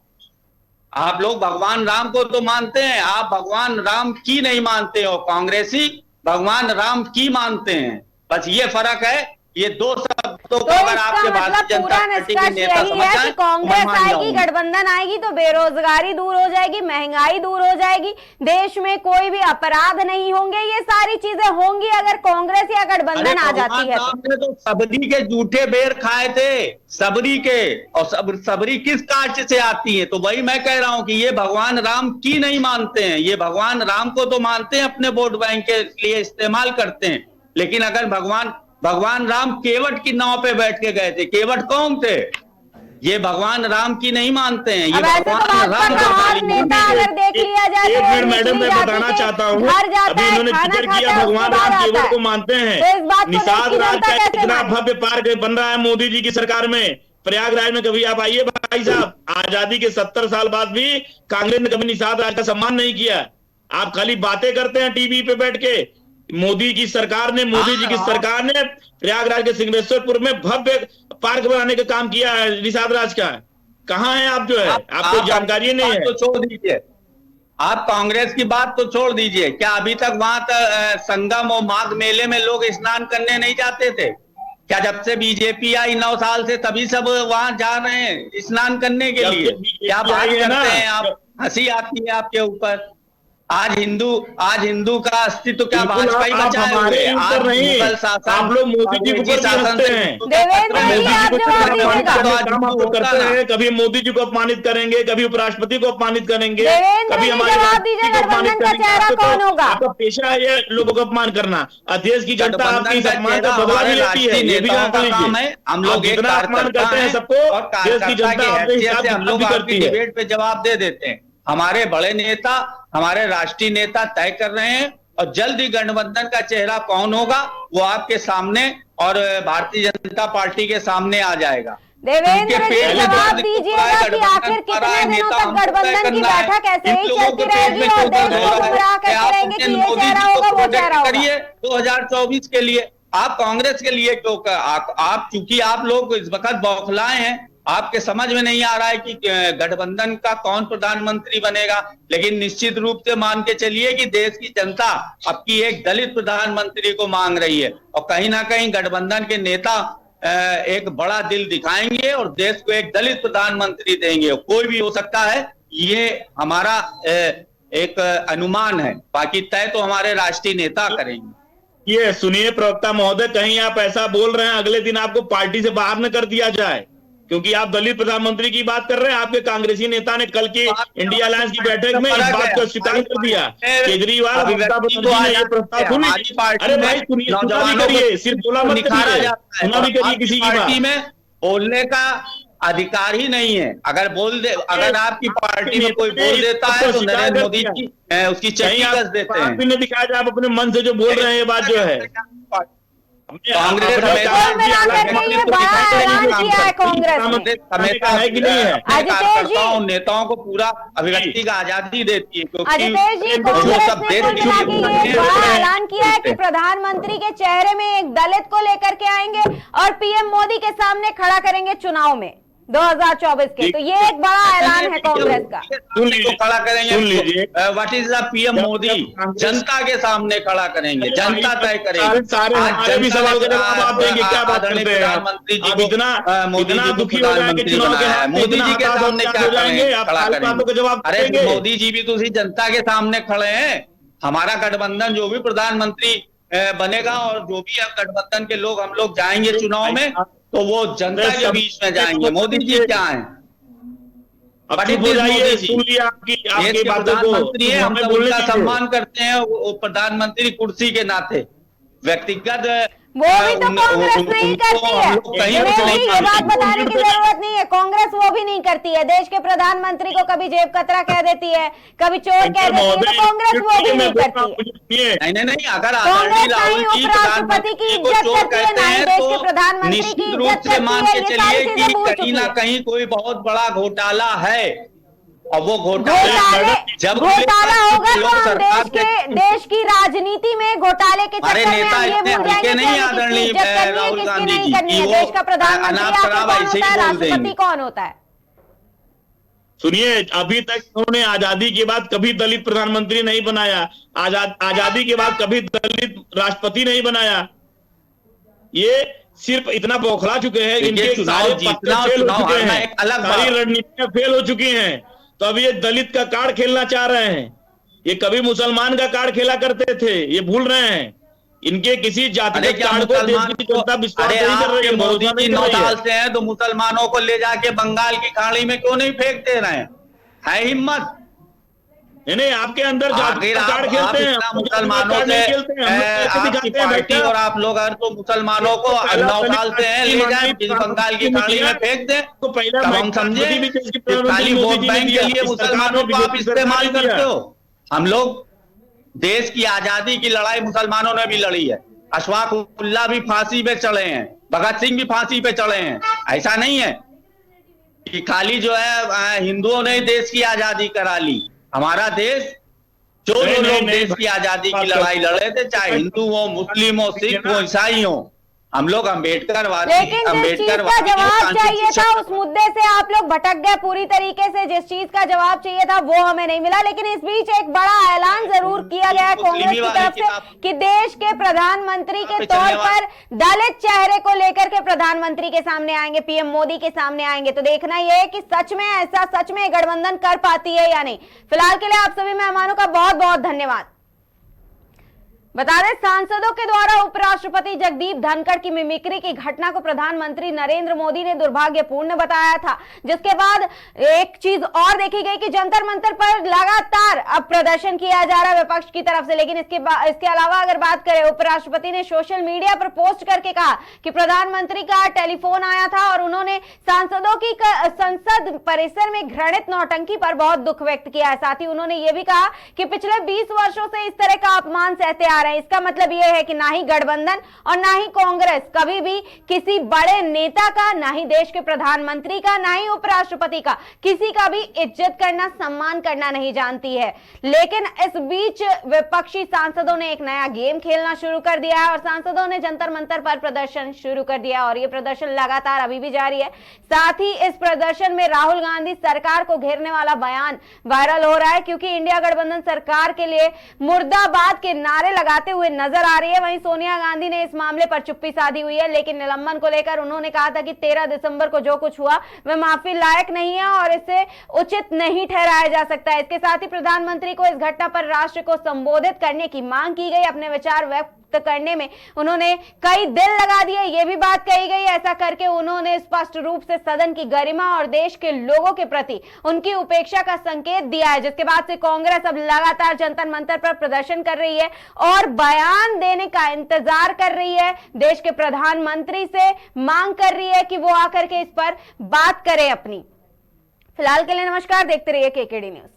आप लोग भगवान राम को तो मानते हैं, आप भगवान राम की नहीं मानते हो। कांग्रेसी भगवान राम की मानते हैं। बस ये फर्क है। ये दो शब्दों तो इसका मतलब पूरा निष्कर्ष यही है कि कांग्रेस आएगी, गठबंधन आएगी तो बेरोजगारी दूर हो जाएगी, महंगाई दूर हो जाएगी, देश में कोई भी अपराध नहीं होंगे। ये सारी चीजें होंगी अगर कांग्रेस या गठबंधन आ जाती है तो। सबरी के जूठे बेर खाए थे, सबरी के। और सबरी किस कास्ट से आती है? तो वही मैं कह रहा हूं कि ये भगवान राम की नहीं मानते हैं। ये भगवान राम को तो मानते हैं, अपने वोट बैंक के लिए इस्तेमाल करते हैं, लेकिन अगर भगवान राम केवट की नाव पे बैठ के गए थे। केवट कौन थे? ये भगवान राम की नहीं मानते हैं। ये भगवान राम नेता अगर देख लिया जाए एक मिनट मैडम मैं बताना चाहता हूँ, अभी इन्होंने जिक्र किया भगवान राम केवट को मानते हैं। निषाद राज का इतना भव्य पार्क बन रहा है मोदी जी की सरकार में। प्रयागराज में कभी आप आइए भाई साहब, आजादी के 70 साल बाद भी कांग्रेस ने कभी निषाद राज का सम्मान नहीं किया। आप खाली बातें करते हैं टीवी पे बैठ के। मोदी जी की सरकार ने प्रयागराज के सिंहेश्वरपुर में भव्य पार्क बनाने का काम किया है निषाद राज का। कहाँ है आप? जो है आपको जानकारी नहीं है। तो छोड़ दीजिए, आप कांग्रेस की बात तो छोड़ दीजिए। क्या अभी तक वहां संगम और माघ मेले में लोग स्नान करने नहीं जाते थे क्या? जब से बीजेपी आई 9 साल से तभी सब वहां जा रहे हैं स्नान करने के लिए। क्या बात करते हैं आप? हंसी आती है आपके ऊपर। आज हिंदू का अस्तित्व क्या भाजपा बचाए हुए? आज मुगल शासन, आप लोग मोदी जी को शासन हैं। कभी मोदी जी को अपमानित करेंगे, कभी उपराष्ट्रपति को अपमानित करेंगे, कभी हमारे आपका पेशा है ये लोगों को अपमान करना। देश की जनता आपकी सम्मान का बदला भी लेती है। ये भी काम है। हम लोग इतना अपमान करते हैं सबको, देश की जनता हम लोग करती है। डिबेट पे जवाब दे देते हैं। हमारे बड़े नेता, हमारे राष्ट्रीय नेता तय कर रहे हैं और जल्द ही गठबंधन का चेहरा कौन होगा वो आपके सामने और भारतीय जनता पार्टी के सामने आ जाएगा। देवेंद्र जी जवाब दीजिएगा कि आखिर कितने दिनों तक गठबंधन की बैठक ऐसे ही चलती रहेगी और देश को गुमराह करते रहेंगे कि ये चेहरा होगा वो चेहरा होगा? 2024 के लिए आप कांग्रेस के लिए क्यों? आप चूंकि आप लोग इस वक्त बौखलाए हैं, आपके समझ में नहीं आ रहा है कि गठबंधन का कौन प्रधानमंत्री बनेगा, लेकिन निश्चित रूप से मान के चलिए कि देश की जनता अब की एक दलित प्रधानमंत्री को मांग रही है और कहीं ना कहीं गठबंधन के नेता एक बड़ा दिल दिखाएंगे और देश को एक दलित प्रधानमंत्री देंगे। कोई भी हो सकता है, ये हमारा एक अनुमान है, बाकी तय तो हमारे राष्ट्रीय नेता करेंगे। ये सुनिए प्रवक्ता महोदय, कहीं आप ऐसा बोल रहे हैं अगले दिन आपको पार्टी से बाहर न कर दिया जाए, क्योंकि आप दलित प्रधानमंत्री की बात कर रहे हैं। आपके कांग्रेसी नेता ने कल की इंडिया अलायंस की बैठक में इस बात को स्वीकार कर दिया। केजरीवाल ममता बनर्जी ने ये प्रस्ताव सुनी। अरे भाई सुनिए, सुना भी करिए, सिर्फ बोला मत करिए, सुना भी करिए। किसी की पार्टी में बोलने का अधिकार ही नहीं है। अगर आपकी पार्टी में कोई बोल देता है तो नरेंद्र मोदी जी उसकी चट्टी कस देते हैं। आपने दिखाया आप अपने मन से जो बोल रहे हैं ये बात जो है कांग्रेस बड़ा ऐलान किया है कांग्रेस ने। नेताओं को पूरा अभिव्यक्ति का आजादी देती है, अजितेश जी, कांग्रेस ने कुल मिला के ये बड़ा ऐलान किया है कि प्रधानमंत्री के चेहरे में एक दलित को लेकर के आएंगे और पीएम मोदी के सामने खड़ा करेंगे चुनाव में 2024 के। तो ये एक बड़ा ऐलान है कांग्रेस का। खड़ा करेंगे, what is the PM Modi, जनता के सामने खड़ा करेंगे, जनता तय करेगी। सारे सवाल का जवाब आप देंगे, क्या बात करते हैं प्रधानमंत्री जी को, मोदी जी दुखी हो जाएंगे, मोदी जी के सामने क्या करेंगे, खड़ा करेंगे। अरे मोदी जी भी तो उसी जनता के सामने खड़े हैं। हमारा गठबंधन जो भी प्रधानमंत्री बनेगा और जो भी गठबंधन के लोग, हम लोग जाएंगे चुनाव में, तो वो जनता के बीच में जाएंगे। मोदी जी क्या है, प्रधानमंत्री है, हम सब उनका सम्मान करते हैं, वो प्रधानमंत्री कुर्सी के नाते। व्यक्तिगत वो भी तो कांग्रेस नहीं करती है, ये बात बताने की जरूरत नहीं है। कांग्रेस वो भी नहीं करती है, देश के प्रधानमंत्री को कभी जेब कतरा कह देती है, कभी चोर कह देती है, तो कांग्रेस वो भी नहीं करती है। नहीं, अगर कांग्रेस नहीं उपराष्ट्रपति की इज्जत करती है, नहीं देश के प्रधानमंत्री की इज्जत करती है। ये सारी चीजें भूल चुकी है। कहीं ना कहीं कोई बहुत बड़ा घोटाला है, और वो घोटाला होगा तो हम देश की राजनीति में घोटाले के चक्कर में हम ये भूल जाएंगे कि किसकी इज्जत करनी है, किसकी नहीं करनी है। देश का प्रधानमंत्री आपको कौन होता है, राष्ट्रपति कौन होता है? सुनिए, अभी तक उन्होंने आजादी के बाद कभी दलित प्रधानमंत्री नहीं बनाया, आजादी के बाद कभी दलित राष्ट्रपति नहीं बनाया। ये सिर्फ इतना बौखला चुके हैं, इनके सारे पत्ते फेल हो चुके हैं, सारी रणनीतियां फेल हो चुकी हैं। तो अब ये दलित का कार्ड खेलना चाह रहे हैं। ये कभी मुसलमान का कार्ड खेला करते थे, ये भूल रहे हैं। इनके किसी जातिगत कार्ड को देश की जनता विश्वास नहीं कर रही है। मोदी जी 9 साल से हैं, तो मुसलमानों को ले जाके बंगाल की खाड़ी में क्यों नहीं फेंक दे रहे हैं? है हिम्मत? नहीं, आपके अंदर जाति का कार्ड खेलते हैं, मुसलमानों से आपकी पार्टी और आप लोग अगर तो मुसलमानों को 9 साल से हैं, ले जाए बंगाल की खाड़ी में फेंक दें, तो पहले हम समझे खाली वोट बैंक के लिए मुसलमानों को आप इस्तेमाल करते हो। हम लोग देश की आजादी की लड़ाई मुसलमानों ने भी लड़ी है। अशफाक उल्लाह भी फांसी पे चढ़े हैं, भगत सिंह भी फांसी पे चढ़े हैं। ऐसा नहीं है कि खाली जो है हिंदुओं ने देश की आजादी करा ली। हमारा देश, जो लोग देश की आजादी की लड़ाई लड़े थे, चाहे हिंदू हो, मुस्लिम हो, सिख हो, ईसाई हो, हम लोग अम्बेडकरवादी, अम्बेडकरवादी जवाब चाहिए था उस मुद्दे से आप लोग भटक गए पूरी तरीके से। जिस चीज का जवाब चाहिए था वो हमें नहीं मिला। लेकिन इस बीच एक बड़ा ऐलान जरूर किया गया है कांग्रेस की तरफ से कि देश के प्रधानमंत्री के तौर पर दलित चेहरे को लेकर के प्रधानमंत्री के सामने आएंगे, पीएम मोदी के सामने आएंगे। तो देखना यह है कि सच में ऐसा, सच में गठबंधन कर पाती है या नहीं। फिलहाल के लिए आप सभी मेहमानों का बहुत बहुत धन्यवाद। बता दें, सांसदों के द्वारा उपराष्ट्रपति जगदीप धनखड़ की मिमिक्री की घटना को प्रधानमंत्री नरेंद्र मोदी ने दुर्भाग्यपूर्ण बताया था, जिसके बाद एक चीज और देखी गई कि जंतर मंतर पर लगातार अब प्रदर्शन किया जा रहा है विपक्ष की तरफ से। लेकिन इसके अलावा अगर बात करें, उपराष्ट्रपति ने सोशल मीडिया पर पोस्ट करके कहा कि प्रधानमंत्री का टेलीफोन आया था और उन्होंने सांसदों की संसद परिसर में घृणित नौटंकी पर बहुत दुख व्यक्त किया है। साथ ही उन्होंने ये भी कहा कि पिछले 20 वर्षों से इस तरह का अपमान सहते आ रहे हैं। इसका मतलब यह है कि ना ही गठबंधन और ना ही कांग्रेस कभी भी किसी बड़े नेता का, ना ही देश के प्रधानमंत्री का, ना ही उपराष्ट्रपति का, किसी का भी इज्जत करना, सम्मान करना नहीं जानती है। लेकिन इस बीच विपक्षी सांसदों ने एक नया गेम खेलना शुरू कर दिया है और सांसदों ने जंतर मंतर पर प्रदर्शन शुरू कर दिया और यह प्रदर्शन लगातार अभी भी जारी है। साथ ही इस प्रदर्शन में राहुल गांधी सरकार को घेरने वाला बयान वायरल हो रहा है, क्योंकि इंडिया गठबंधन सरकार के लिए मुर्दाबाद के नारे लगाते हुए नजर आ रही है। वहीं सोनिया गांधी ने इस मामले पर चुप्पी साधी हुई है, लेकिन निलंबन को लेकर उन्होंने कहा था कि 13 दिसंबर को जो कुछ हुआ वह माफी लायक नहीं है और इसे उचित नहीं ठहराया जा सकता है। इसके साथ ही प्रधानमंत्री को इस घटना पर राष्ट्र को संबोधित करने की मांग की गई। अपने विचार व्यक्त करने में उन्होंने कई दिन लगा दिए, यह भी बात कही गई। ऐसा करके उन्होंने स्पष्ट रूप से सदन की गरिमा और देश के लोगों के प्रति उनकी उपेक्षा का संकेत दिया है, जिसके बाद से कांग्रेस अब लगातार जंतर मंतर पर प्रदर्शन कर रही है और बयान देने का इंतजार कर रही है। देश के प्रधानमंत्री से मांग कर रही है कि वो आकर के इस पर बात करें अपनी। फिलहाल के लिए नमस्कार, देखते रहिए केकेडी न्यूज।